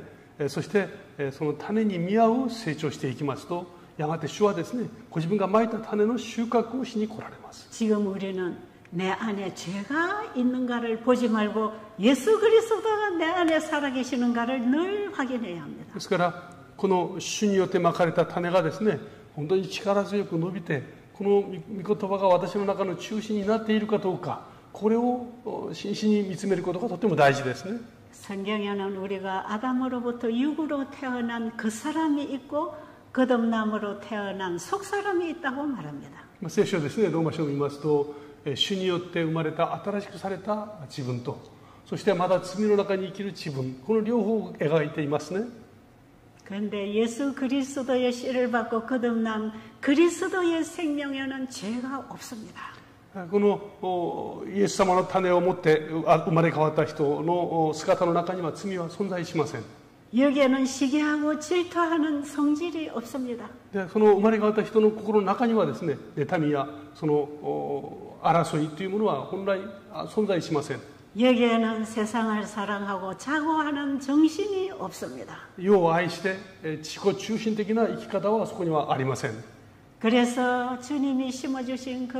B: そしてその種に見合う成長していきますと、やがて主はですね、ご自分がまいた種の収穫をしに来られます。
A: 지금 우리는 내 안에 죄가 있는가를 보지 말고 예수 그리스도가 내 안에 살아계시는가를 늘 확인해야 합니다.
B: ですからこの主によってまかれた種がですね、本当に力強く伸びて、この御言葉が私の中の中心になっているかどうか、これを真摯に見つめることがとても大事ですね。
A: 성경에는 우리가 아담으로부터 육으로 태어난 그 사람이 있고 거듭남으로 태어난 속사람이 있다고 말합니다.
B: 聖書ですね、ローマ書を見ますと、主によって生まれた新しくされた自分と、そしてまだ罪の中に生きる自分、この両方を描いていますね。
A: 그런데 예수 그리스도의 씨를 받고 거듭난 그리스도의 생명에는 죄가 없습니다.
B: このイエス様の種を持って生まれ変わった人の姿の中には罪は存在しません。
A: 여기에는 시기하고 질투하는 성질이 없습니다.
B: でその生まれ変わった人の心の中にはですね、妬みやその争いというものは本来存在しません。
A: 여기에는 세상을 사랑하고 자고하는 정신이 없습니다.
B: 世を愛して自己中心的な生き方はそこにはありません。
A: 그래서 주님이 심어주신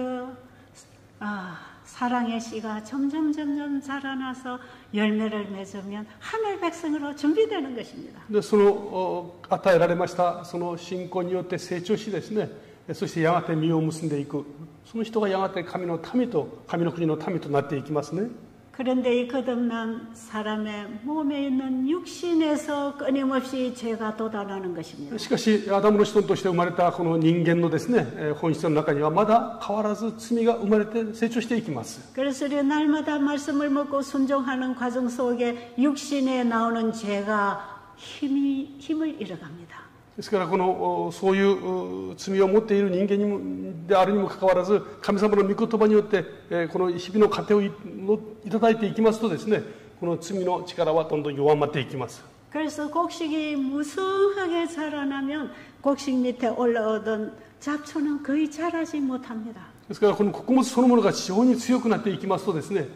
A: 사랑의 씨가 점점 자라나서 열매를 맺으면 하늘 백성으로 준비되는 것입니다.
B: でその与えられましたその信仰によって成長しですね、そしてやがて実を結んでいく、その人がやがて神の民と神の国の民となっていきますね。
A: 그런데 이 거듭난 사람의 몸에 있는 육신에서 끊임없이 죄가 돋아나는 것입니다.
B: しかしアダムの子孫として生まれたこの人間のですね、本質の中にはまだ変わらず罪が生まれて成長していきます。
A: 그래서 우리 날마다 말씀을 먹고 순종하는 과정 속에 육신에 나오는 죄가 힘을 잃어갑니다.
B: ですからそういう罪を持っている人間であるにもかかわらず、神様の御言葉によってこの日々の糧をいただいていきますとですね、この罪の力はどんどん弱まっていきます。
A: 그래서 곡식이 무성하게 자라나면 곡식 밑에 올라오던 잡초는 거의 자라지 못합니다.
B: ですからこの穀物そのものが非常に強くなっていきますとですね、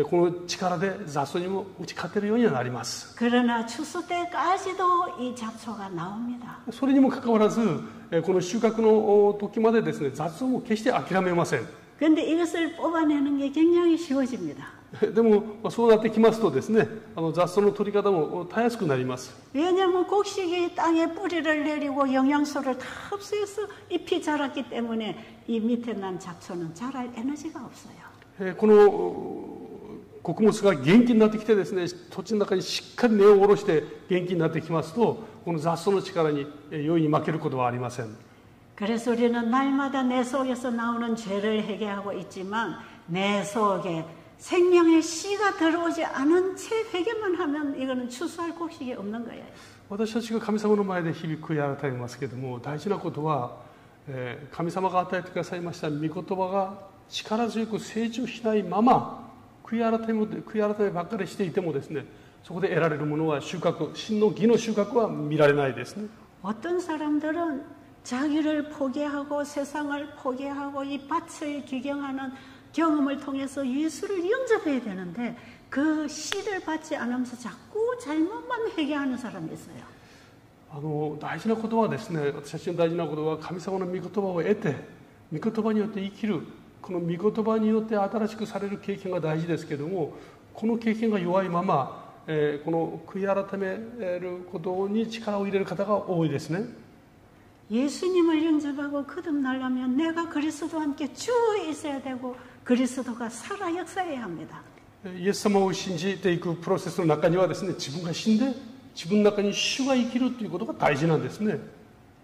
B: この力で雑草にも打ち勝てるようになります。
A: 그러나 추수 때까지도 이 잡초가 나옵니다.
B: それにもかかわらず、この収穫の時までですね、雑草も決して諦めません。
A: 그런데 이것을 뽑아내는 게 굉장히 쉬워집니다.
B: でもそうなってきますとですね、雑草の取り方もたやすくなります。
A: 왜냐하면 곡식이 땅에 뿌리를 내리고 영양소를 다 흡수해서 잎이 자랐기 때문에 이 밑에 난 잡초는 자랄 에너지가 없어요.
B: この穀物が元気になってきてですね、土地の中にしっかり根を下ろして元気になってきますと、この雑草の力に容易に負けることはありません。
A: 그래서 우리는 날마다 내 속에서 나오는 죄를 회개하고 있지만 내 속에 생명의 씨가 들어오지 않은 채 회개만 하면 이거는 추수할 곡식이 없는 거예요.
B: 私たちが神様の前で日々悔い改めますけれども、大事なことは、神様が与えてくださいました御言葉が力強く成長しないまま悔い改めばっかりしていてもですね、そこで得られるものは収穫、真の義の収穫は見られないですね。
A: 어떤 사람들은 자기를 포기하고 세상을 포기하고 이 밭을 기경하는 경험을 통해서 예수를 영접해야 되는데 그 씨를 받지 않으면서 자꾸 잘못만 회개하는 사람이 있어요.
B: 大事なことはですね、私たちの大事なことは神様の御言葉を得て、御言葉によって生きる、この御言葉によって新しくされる経験が大事ですけれども、この経験が弱いまま、この悔い改めることに力を入れる方が多いですね。
A: 예수님을 영접하고 거듭나려면 내가 그리스도와 함께 주에 있어야 되고 그리스도가 살아 역사해야 합니다.
B: イエス様を信じていくプロセスの中にはですね、自分が死んで自分の中に主が生きるということが大事なんですね。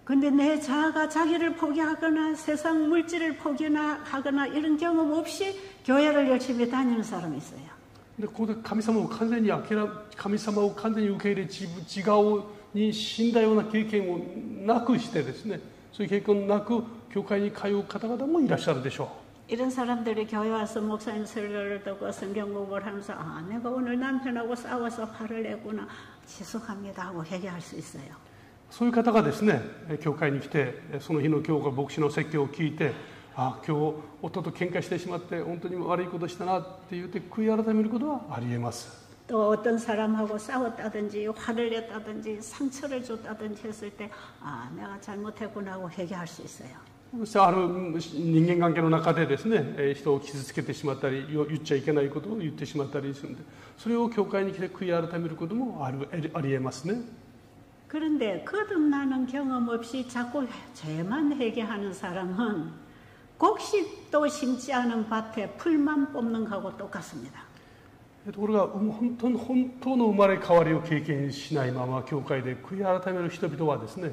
A: 근데 내 자아가 자기를 포기하거나 세상 물질을 포기하거나 이런 경험 없이 교회를 열심히 다니는 사람이 있어요.
B: でここで神様を完全に神様を完全に受け入れ自我に死んだような経験をなくしてですね、そういう経験なく教会に通う方々もいらっしゃるでしょう。
A: 이런 사람들이 교회 와서 목사님 설교를 듣고 성경 공부를 하면서 내가 오늘 남편하고 싸워서 화를 내구나 죄송합니다 하고 회개할 수 있어요.
B: そういう方がですね、教会に来てその日の今日が牧師の説教を聞いて、今日夫と喧嘩してしまって本当に悪いことしたなって言って悔い改めることはありえます。
A: 또 어떤 사람하고 싸웠다든지 화를 냈다든지 상처를 줬다든지 했을 때 내가 잘못했구나 하고 회개할 수 있어요.
B: そしてある人間関係の中でですね、人を傷つけてしまったり言っちゃいけないことを言ってしまったりするんで、それを教会に来て悔い改めることもありえますね。
A: 그런데 거듭나는 경험 없이 자꾸 죄만 회개하는 사람은 곡식도 심지 않은 밭에 풀만 뽑는 거하고 똑같습니다.
B: ところが本当の生まれ変わりを経験しないまま教会で悔い改める人々はですね、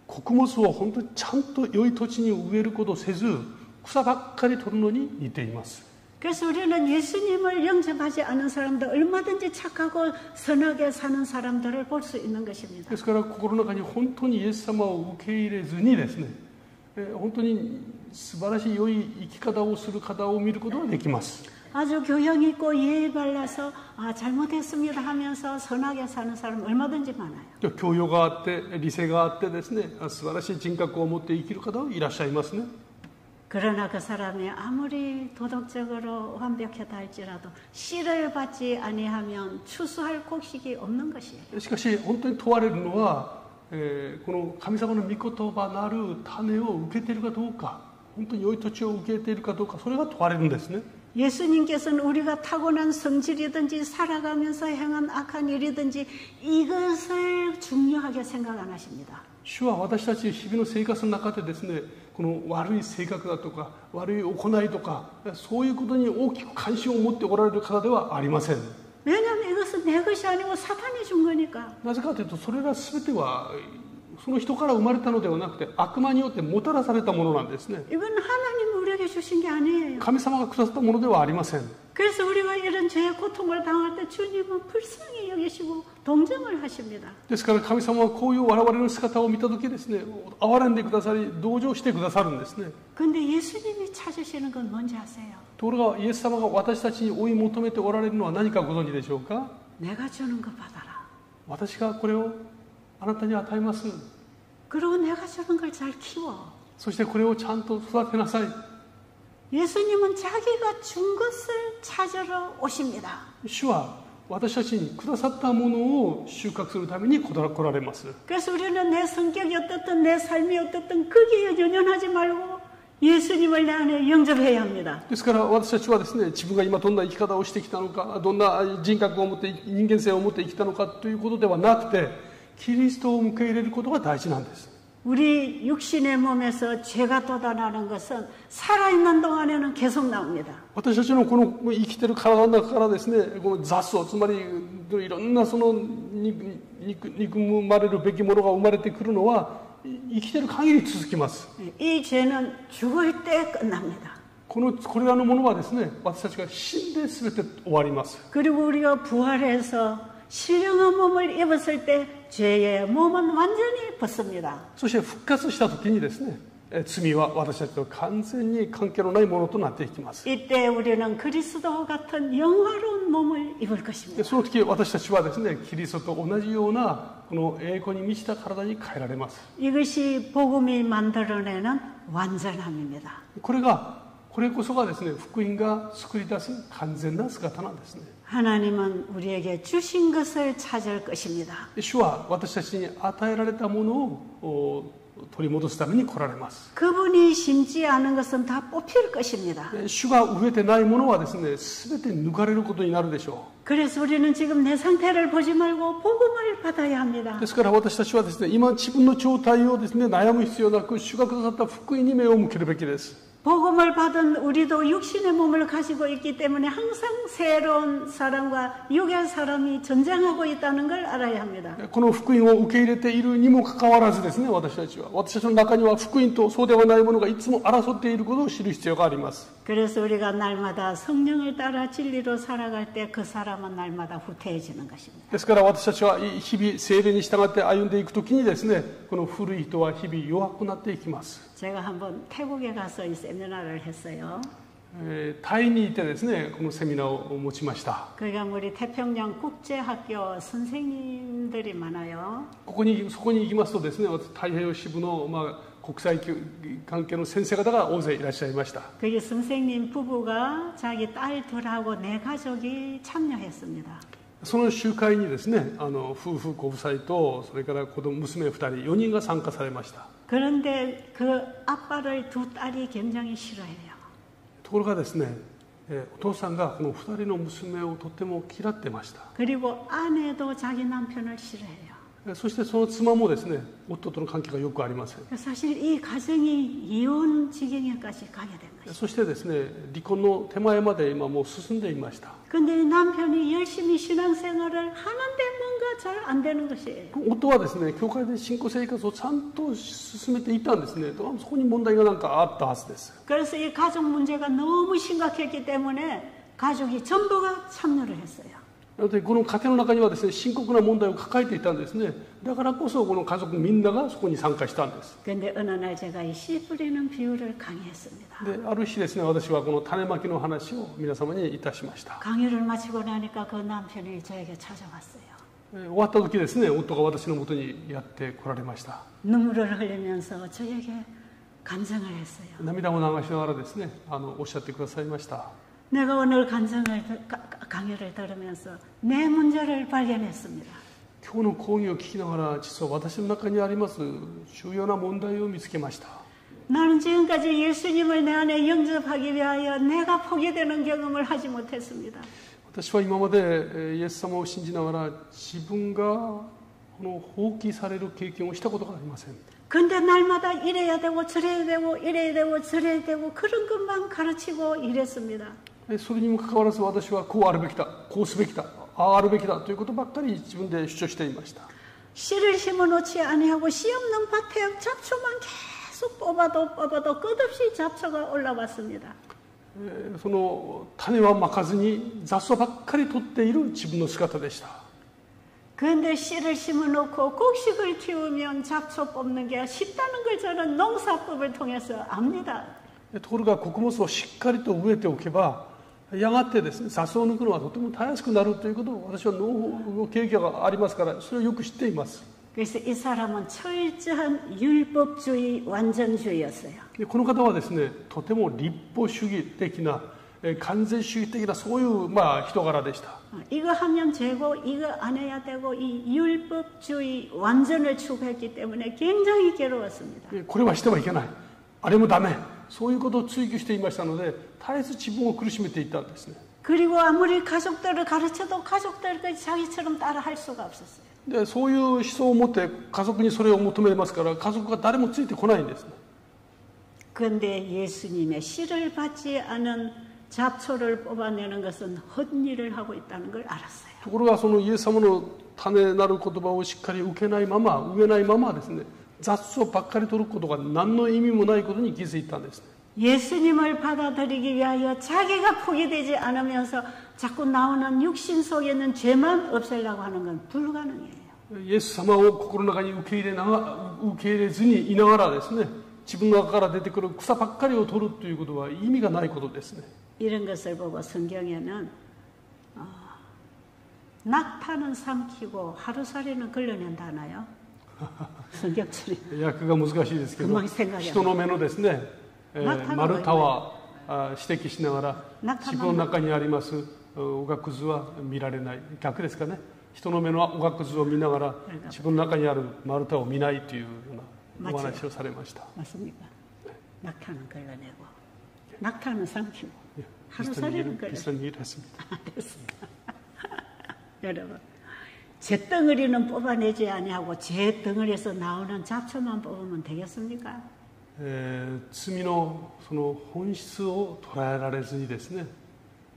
B: 穀物を本当にちゃんと良い土地に植えることをせず草ばっかり取るのに似ています。
A: 그래서 우리는 예수님을 영접하지 않은 사람들, 얼마든지 착하고 선하게 사는 사람들을 볼 수 있는 것입니다.
B: ですから心の中に本当にイエス様を受け入れずにですね、本当に素晴らしい良い生き方をする方を見ることができます。
A: 아주 교양 있고 예의 발라서 잘못했습니다 하면서 선하게 사는 사람 얼마든지 많아요.
B: 教養があって理性があってですね、素晴らしい人格を持って生きる方はいらっしゃいますね。
A: 그러나 그 사람이 아무리 도덕적으로 완벽하다 할지라도 씨를 받지 아니하면 추수할 곡식이 없는 것이에요.
B: しかし本当に問われるのは、この神様の御言葉なる種を受けているかどうか、本当に良い土地を受けているかどうか、それが問われるんですね。
A: 예수님께서는 우리가 타고난 성질이든지 살아가면서 행한 악한 일이든지 이것을 중요하게 생각 안 하십니다.
B: 主は私たち日々の生活の中でですね、この悪い性格だとか悪い行いとかそういうことに大きく関心を持っておられる方ではありません。
A: 왜냐하면 이것은 내 것이 아니고 사탄이 준 거니까.
B: なぜかというと、それら全てはその人から生まれたのではなくて悪魔によってもたらされたものなんですね。
A: 이건 하나님이 우리에게 주신 게 아니에요.
B: 神様がくださったものではありません。
A: 그래서 우리가 이런 죄의 고통을 당할 때 주님은 불쌍히 여기시고 동정을 하십니다.
B: ですから神様はこういう我々の姿を見た時ですね、憐れんでくださり同情してくださるんですね。
A: 근데 예수님이 찾으시는 건 뭔지 아세요?
B: ところがイエス様が私たちに追い求めておられるのは何かご存知でしょうか。
A: 내가 주는 거 받아라.
B: 私がこれをあなたに与えます。
A: 그리고 내가 주는 걸 잘 키워.
B: そしてこれをちゃんと育てなさい。
A: 예수님은 자기가 준 것을 찾으러 오십니다.
B: 主は私たちにくださったものを収穫するために来られます。
A: 그래서 우리는 내 성격이 어떻든 내 삶이 어떻든 거기에 연연하지 말고 예수님을 내 안에 영접해야 합니다.
B: ですから私たちはですね、自分が今どんな生き方をしてきたのか、どんな人格を持って人間性を持って生きたのかということではなくて、キリストを受け入れることが大事なんです。
A: 우리 육신의 몸에서 죄가 돋아나는 것은 살아있는 동안에는 계속 나옵니다.
B: 私たちのこの生きている体の中からですね、この雑草、つまりいろんなその憎まれるべきものが生まれてくるのは生きている限り続きます。
A: 이 죄는 죽을 때 끝납니다.
B: これらのものはですね、私たちが死んで全て終わります。
A: 그리고 우리가 부활해서 신령한 몸을 입었을 때 죄의 몸은 완전히 벗습니다.
B: そして復活した時にですね、罪は私たちと完全に関係のないものとなっていきます。
A: 이때 우리는 그리스도와 같은 영화로운 몸을 입을 것입니다.
B: その時私たちはですね、キリストと同じようなこの栄光に満ちた体に変えられます。
A: 이것이 복음이 만들어내는 완전함입니다.
B: これこそがですね、福音が作り出す完全な姿なんですね。
A: 하나님은 우리에게 주신 것을 찾을 것입니다.
B: 主は私たちに与えられたものを取り戻すために来られます。
A: 그분이 심지 않은 것은 다 뽑힐 것입니다.
B: 主が植えてないものはですね、全て抜かれることになるでしょ
A: 그래서 우리는 지금 내 상태를 보지 말고 복음을 받아야 합니다.
B: う。ですから私たちはですね、今自分の状態をですね、悩む必要なく、主がくださった福音に目を向けるべきです。
A: 복음을 받은 우리도 육신의 몸을 가지고 있기 때문에 항상 새로운 사람과 육의 사람이 전쟁하고 있다는 걸 알아야 합니다.
B: この福音を受け入れているにもかかわらずですね、私たちの中には福音とそうではないものがいつも争っていることを知る必要があります。
A: 그래서 우리가 날마다 성령을 따라 진리로 살아갈 때 그 사람은 날마다 후퇴해지는 것입니다.
B: ですから私たちは日々聖霊に従って歩んでいくときにですね、この古い人は日々弱くなっていきます。
A: 제가 한번 태국에 가서 이 세미나를 했어요.
B: タイにいてですね、このセミナーを持ちました。
A: 그러니까 우리 태평양 국제학교 선생님들이 많아요.
B: そこに行きますとですね、太平洋支部の国際関係の先生方が大勢いらっしゃいました。
A: 거기 선생님 부부가 자기 딸 둘하고 네 가족이 참여했습니다.
B: その集会にですね、夫婦ご夫妻とそれから子供娘2人4人が参加されました。
A: 그런데 그 아빠를 두 딸이 굉장히 싫어해요.
B: ところがですね、お父さんがこの2人の娘をとても嫌ってました。
A: 그리고 아내도 자기 남편을 싫어해요.
B: そしてその妻もですね、夫との関係がよくありません。
A: 사실 이 가정이 이혼 지경에까지 가게 된 것이죠.
B: そしてですね、離婚の手前まで今もう進んでいました。
A: 근데 남편이 열심히 신앙생활을 하는데 뭔가 잘 안 되는 것이에요.
B: 夫はですね、教会で信仰生活をちゃんと進めていたんですね。そこに問題がなんかあったはずです。
A: 그래서 이 가족 문제가 너무 심각했기 때문에 가족이 전부가 참여를 했어요.
B: なのでこの家庭の中にはですね、深刻な問題を抱えていたんですね。だからこそこの家族みんながそこに参加したんです。
A: 근데 어느 날 제가 이 씨 뿌리는 비유를 강의했습니다.
B: で、ある日ですね、私はこの種まきの話を皆様にいたしました。
A: 강의를 마치고 나니까 그 남편이 저에게 찾아왔어요.
B: 終わった時ですね、夫が私のもとにやって来られました。
A: 눈물을 흘리면서 저에게 간증을 했어요.
B: 涙を流しながらですね、おっしゃってくださいました。
A: 내가 오늘 강의를 들으면서 내 문제를 발견했습니다.
B: 今日の講義を聞きながら、実は私の中にあります重要な問題を見つけました。
A: 나는 지금까지 예수님을 내 안에 영접하기 위하여 내가 포기되는 경험을 하지 못했습니다.
B: 私は今までイエス様を信じながら自分がこの放棄される経験をしたことがありません。
A: 근데 날마다 이래야 되고 저래야 되고 이래야 되고 저래야 되고 그런 것만 가르치고 이랬습니다.
B: それにもかかわらず私はこうあるべきだ、こうすべきだ、あああるべきだということばっかり自分で主張していました。
A: 씨를 심어놓지 아니하고 씨 없는 밭에 잡초만 계속 뽑아도 끝없이 잡초가 올라왔습니다.
B: その種はまかずに雑草ばっかり取っている自分の姿でした。
A: 그런데 씨를 심어놓고 곡식을 키우면 잡초 뽑는 게 쉽다는 걸 저는 농사법을 통해서 압니다.
B: ところが穀物をしっかりと植えておけばやがてですね、雑草を抜くのはとてもたやすくなるということを私は農経験がありますからそれをよく知っています。
A: 그래서 이 사람은 철저한 율법주의 완전주의였어요.
B: この方はですね、とても立法主義的な完全主義的なそういう人柄でした。
A: 이거 하면 되고 이거 안 해야 되고 이 율법주의 완전을 추구했기 때문에 굉장히 괴로웠습니다.
B: これはしてはいけない、あれもダメ、そういうことを追求していましたので絶えず自分を苦しめていたんですね。
A: 그리고 아무리 가족들을 가르쳐도 가족들이 자기처럼 따라 할 수가 없었어요.
B: でそういう思想を持って家族にそれを求めますから家族が誰もついてこないんですね。
A: 그런데 예수님의 씨를 받지 않은 잡초를 뽑아내는 것은 헛일을 하고 있다는 걸 알았어요.
B: ところがそのイエス様の種なる言葉をしっかり受けないまま植えないままですね、雑草ばっかり取ることが何の意味もないことに気づいたんですね。
A: 예수님을 받아들이기 위하여 자기가 포기되지 않으면서 자꾸 나오는 육신 속에 있는 죄만 없애려고 하는 건 불가능해요.
B: イエス様を心の中に受け入れずにいながらですね、自分の中から出てくる草ばっかりを取るということは意味がないことですね。
A: 이런 것을 보고 성경에는 낙타는 삼키고 하루살이는 걸러낸다나요? 성경처럼
B: 訳が難しいですけど、人の目のですね、丸太は指摘しながら自分の中にありますおがくずは見られない、逆ですかね。人の目のおがくずを見ながら自分の中にある丸太を見ないというようなお話をされました。
A: 맞습니까? 낙타는 걸러내고 낙타는 삼키고 하루살이는 걸러내고
B: 비슷한 얘기를 했습니다.
A: 여러분, 잿덩어리는 뽑아내지 아니하고 잿덩어리에서 나오는 잡초만 뽑으면 되겠습니까?
B: 罪のその本質を捉えられずにですね、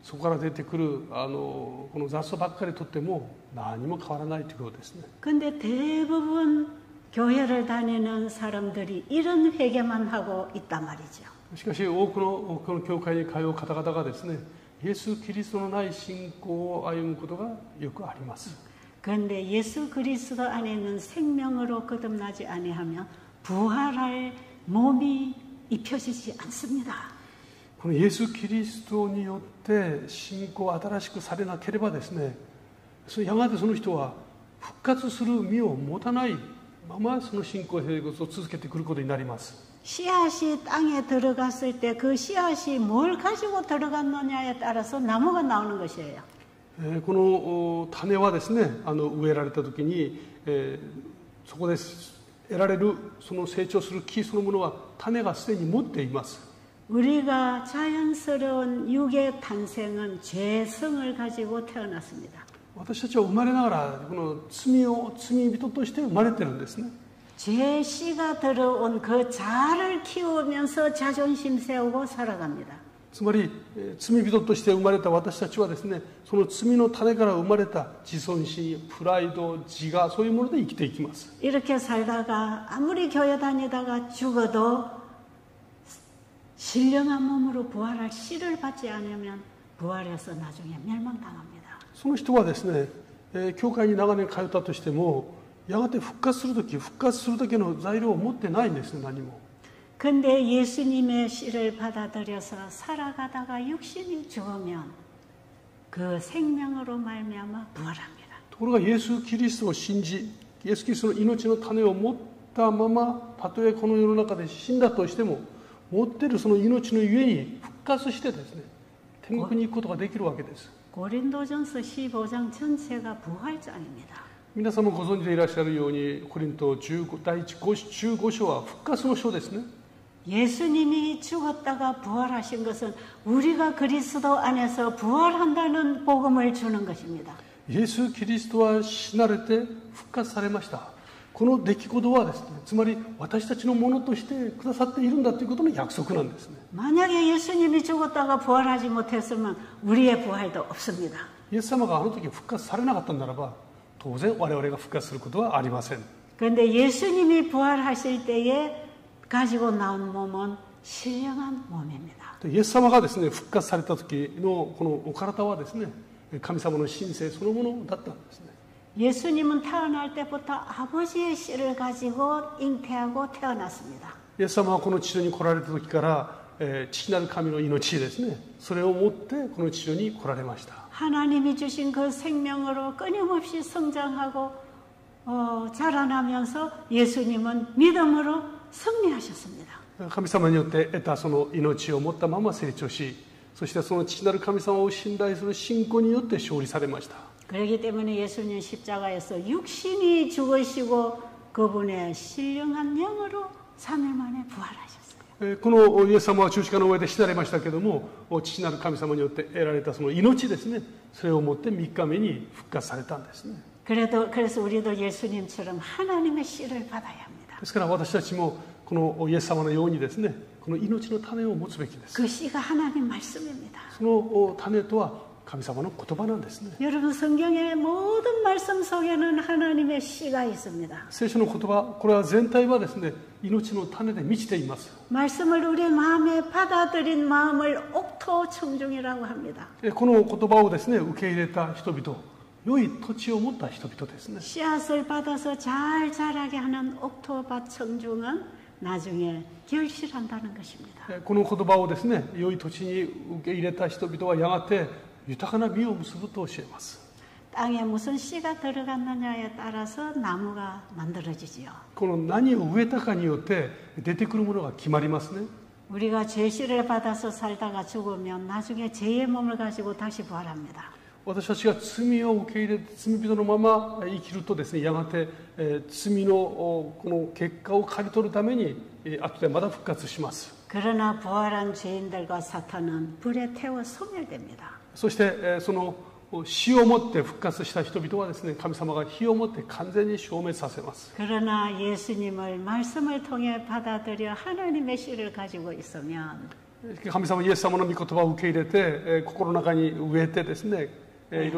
B: そこから出てくるこの雑草ばっかり取っても何も変わらないということですね。
A: 근데 대부분 교회를 다니는 사람들이 이런 회개만 하고 있단 말이죠.
B: しかし多くの教会に通う方々がですね、イエス・キリストのない信仰を歩むことがよくあります。
A: 그런데 예수 그리스도 안에 있는 생명으로 거듭나지 아니하면 부활할 몸이 입혀지지 않습니다.
B: このイエス・キリストによって信仰を新しくされなければですね、やがてその人は復活する身を持たないままその信仰生活を続けてくることになります。
A: 씨앗이 땅에 들어갔을 때 그 씨앗이 뭘 가지고 들어갔느냐에 따라서 나무가 나오는 것이에요.
B: この種はですね、植えられた時に、そこで得られるその成長する木そのものは種がすでに持っています。
A: 우리가 자연스러운 육의 탄생은 죄성을 가지고 태어났습니다.
B: 私たちは生まれながらこの罪人として生まれてるんですね。
A: 죄의 씨가 들어온 그 자아를 키우면서 자존심 세우고 살아갑니다.
B: つまり罪人として生まれた私たちはですね、その罪の種から生まれた自尊心、プライド、自我、そういうもので生きていきます。
A: 이렇게 살다가 아무리 교회 다니다가 죽어도 신령한 몸으로 부활할 씨를 받지 않으면 부활해서 나중에 멸망당합니다.
B: その人はですね、教会に長年通ったとしてもやがて復活するだけの材料を持ってないんですね、何も。
A: 근데 예수님의 씨를 받아들여서 살아가다가 육신이 죽으면 그 생명으로 말미암아 부활합니다.
B: ところがイエス・キリストを信じ、イエス・キリストの命の種を持ったまま、たとえこの世の中で死んだとしても、持っているその命のゆえに復活してですね、天国に行くことができるわけです。
A: 고린도전서 15장 전체가 부활장입니다.
B: 皆さんもご存知でいらっしゃるように、コリント第15章は復活の書ですね。
A: 예수님이 죽었다가 부활하신 것은 우리가 그리스도 안에서 부활한다는 복음을 주는 것입니다.
B: イエス・キリストは死なれて復活されました。この出来事はですね、つまり私たちのものとしてくださっているんだということの約束なんですね。
A: 만약에 예수님이 죽었다가 부활하지 못했으면 우리의 부활도 없습니다.
B: イエス様があの時復活されなかったならば、当然我々が復活することはありません。
A: 그런데 예수님이 부활하실 때에 가지고 나온 몸은 신령한 몸입니다.
B: イエス様がですね、復活された時のこのお体はですね、神様の神性そのものだったんですね。
A: 예수님은 태어날 때부터 아버지의 씨를 가지고 잉태하고 태어났습니다.
B: イエス様はこの地上に来られた時から、父なる神の命ですね、それを持ってこの地上に来られました。
A: 하나님이 주신 그 생명으로 끊임없이 성장하고 자라나면서 예수님은 믿음으로 승리하셨습니다.
B: 神様によって得たその命を持ったまま成長し、そしてその父なる神様を信頼する信仰によって勝利されました。
A: 그렇기 때문에 예수님 십자가에서 육신이 죽으시고 그분의 신령한 영으로 3일 만에 부활하셨어요.
B: このイエス様は十字架の上で死なれましたけども、父なる神様によって得られたその命ですね、それをもって3日目に復活されたんですね。
A: 그래서 우리도 예수님처럼 하나님의 씨를 받아야 합니다.
B: ですから私たちもこのイエス様のようにですね、この命の種を持つべきです。
A: 그 씨가 하나님 말씀입니다.
B: その種とは神様の言葉なんですね。
A: 여러분 성경의 모든 말씀 속에는 하나님의 씨가 있습니다.
B: 聖書の言葉、これは全体はですね、命の種で満ちています。
A: 말씀을 우리 마음에 받아들인 마음을 옥토 청중이라고 합니다.
B: この言葉をですね、受け入れた人々、良い土地を持った人々ですね。
A: 씨앗을 받아서 잘 자라게 하는 옥토밭 청중은 나중에 결실한다는 것입니다.
B: この言葉をですね、良い土地に受け入れた人々はやがて豊かな実を結ぶと教えます。
A: 땅에 무슨 씨가 들어갔느냐에 따라서 나무가 만들어지지요.
B: この何を植えたかによって出てくるものが決まりますね。
A: 우리가 죄씨를 받아서 살다가 죽으면 나중에 죄의 몸을 가지고 다시 부활합니다.
B: 私たちが罪を受け入れて罪人のまま生きるとですね、やがて罪のこの結果を刈り取るために後でまた復活します。
A: 그러나 부활한 죄인들과 사탄은 불에 태워 소멸됩니다.
B: そしてその死をもって復活した人々はですね、神様が火をもって完全に消滅させます。
A: 그러나 예수님을 말씀을 통해 받아들여 하나님의 씨를 가지고 있으면
B: 神様イエス様の御言葉を受け入れて心の中に植えてですね、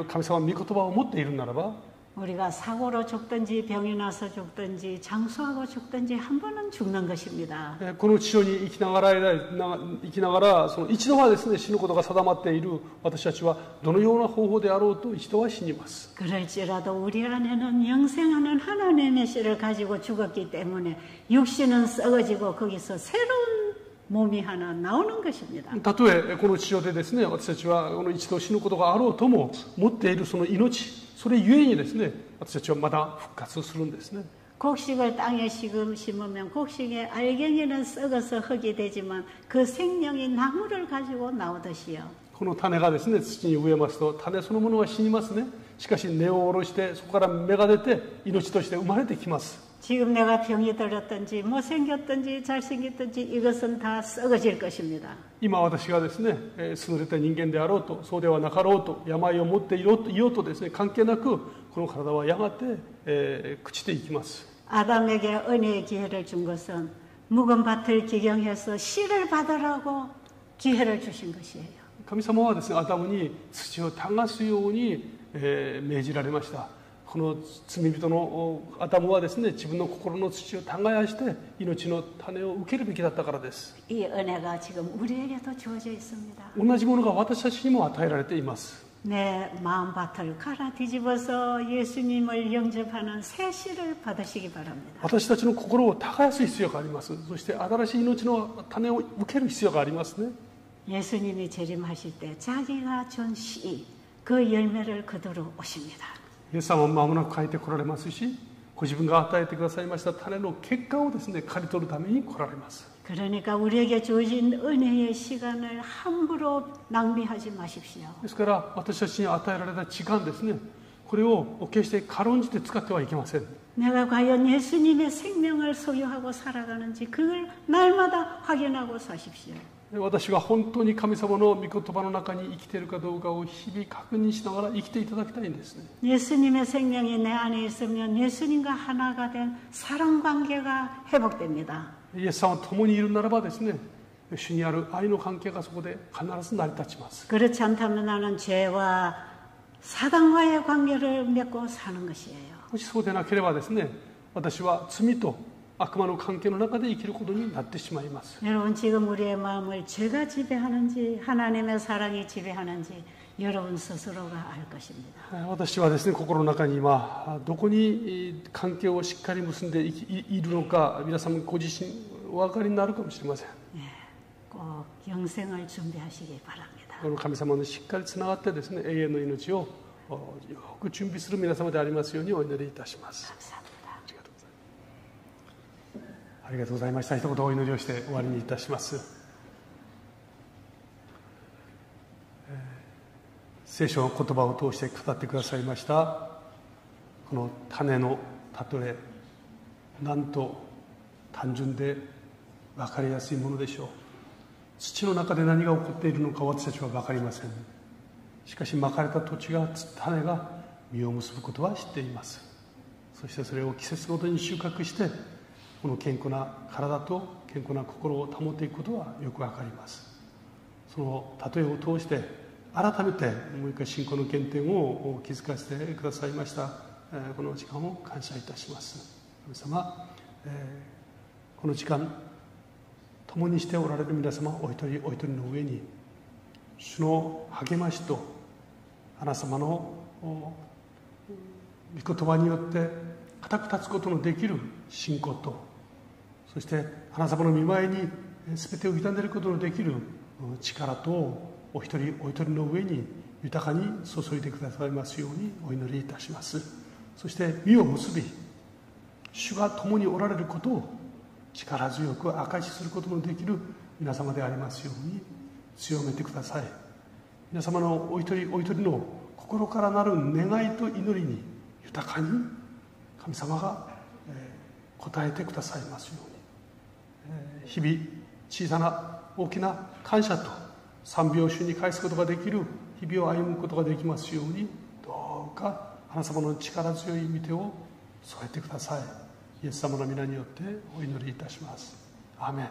B: 神様の御言葉を持っているならば
A: 우리가 사고로 죽든지 병이 나서 죽든지 장수하고 죽든지 한 번은 죽는 것입니다.
B: この地上に生きながらその一度はですね、死ぬことが定まっている私たちはどのような方法であろうと一度は死にます。
A: 그럴지라도 우리 안에는 영생하는 하나님의 씨를 가지고 죽었기 때문에 육신은 썩어지고 거기서 새로운 몸이 하나 나오는 것입니다.
B: たとえこの地上でですね、私たちはこの一度死ぬことがあろうとも持っているその命、それゆえにですね、私たちはまだ復活するんですね。
A: 곡식을 땅에 심으면 곡식의 알갱이는 썩어서 흙이 되지만 그 생명이 나무를 가지고 나오듯이요.
B: この種がですね、土に植えますと種そのものは死にますね。しかし根を下ろしてそこから芽が出て命として生まれてきます。
A: 지금 내가 병이 들었든지 못생겼든지 잘생겼든지 이것은 다 썩어질 것입니다.
B: 今私がですね、優れた人間であろうとそうではなかろうと病を持っていようとですね関係なくこの体はやがて、朽ちていきます。
A: 아담에게 은혜의 기회를 준 것은 묵은 밭을 기경해서 씨를 받으라고 기회를 주신 것이에요.
B: 神様はですねアダムに土を耕すように、命じられました。この罪人のアダムはですね自分の心の土を耕して命の種を受けるべきだったからです。
A: 이 은혜가 지금 우리에게도 주어져 있습니다.
B: 同じものが私たちにも与えられています。
A: 내 마음밭을 갈아 뒤집어서 예수님을 영접하는 새 씨를 받으시기 바랍니다.
B: 私たちの心を耕す必要があります。そして新しい命の種を受ける必要がありますね。
A: 예수님이 재림하실 때 자기가 준 씨, 그 열매를 거두러 오십니다.
B: イエス様は間もなく帰ってこられますし、ご自分が与えてくださいました種の結果をですね刈り取るために来られます。
A: 그러니까 우리에게 주어진 은혜의 시간을 함부로 낭비하지 마십시오.
B: ですから私たちに与えられた時間ですね、これを決して軽んじて使ってはいけません。
A: 내가 과연 예수님의 생명을 소유하고 살아가는지 그걸 날마다 확인하고 사십시오.
B: 私が本当に神様の御言葉の中に生きているかどうかを日々確認しながら生きていただきたいんですね。
A: 예수님의 생명이 내 안에 있으면 예수님과 하나가 된 사랑 관계가 회복됩니다.
B: イエス様と共にいるならばですね、主にある愛の関係がそこで必ず成り立ちます。
A: 그렇지 않다면 나는 죄와 사단과의 관계를 맺고 사는 것이에요.
B: もしそうでなければですね、私は罪と悪魔の関係の中で生きることになってしまいます。
A: 여러분 지금 우리의 마음을 죄가 지배하는지 하나님의 사랑이 지배하는지 여러분 스스로가 알 것입니다.
B: 私はですね、心の中に今どこに関係をしっかり結んでいるのか、皆様ご自身お分かりになるかもしれません。
A: 꼭 영생을 준비하시기 바랍니다.
B: この神様にしっかりつながってですね、永遠の命をよく準備する皆様でありますようにお祈りいたします。
A: 감사합니다.
B: ありがとうございました。一言お祈りをして終わりにいたします。聖書の言葉を通して語ってくださいましたこの種の例え、なんと単純で分かりやすいものでしょう。土の中で何が起こっているのか私たちは分かりません。しかしまかれた土地が種が実を結ぶことは知っています。そしてそれを季節ごとに収穫してこの健康な体と健康な心を保っていくことはよくわかります。その例えを通して改めてもう一回信仰の原点を気づかせてくださいましたこの時間を感謝いたします。神様、この時間共にしておられる皆様お一人お一人の上に主の励ましとあなた様の御言葉によって固く立つことのできる信仰と、そしてあなた様の御前に全てを委ねることのできる力とお一人お一人の上に豊かに注いでくださいますようにお祈りいたします。そして実を結び主が共におられることを力強く証しすることのできる皆様でありますように強めてください。皆様のお一人お一人の心からなる願いと祈りに豊かに神様が応えてくださいますように、日々小さな大きな感謝と賛美を主に返すことができる日々を歩むことができますように、どうかあなた様の力強い御手を添えてください。イエス様の皆によってお祈りいたします。アーメン。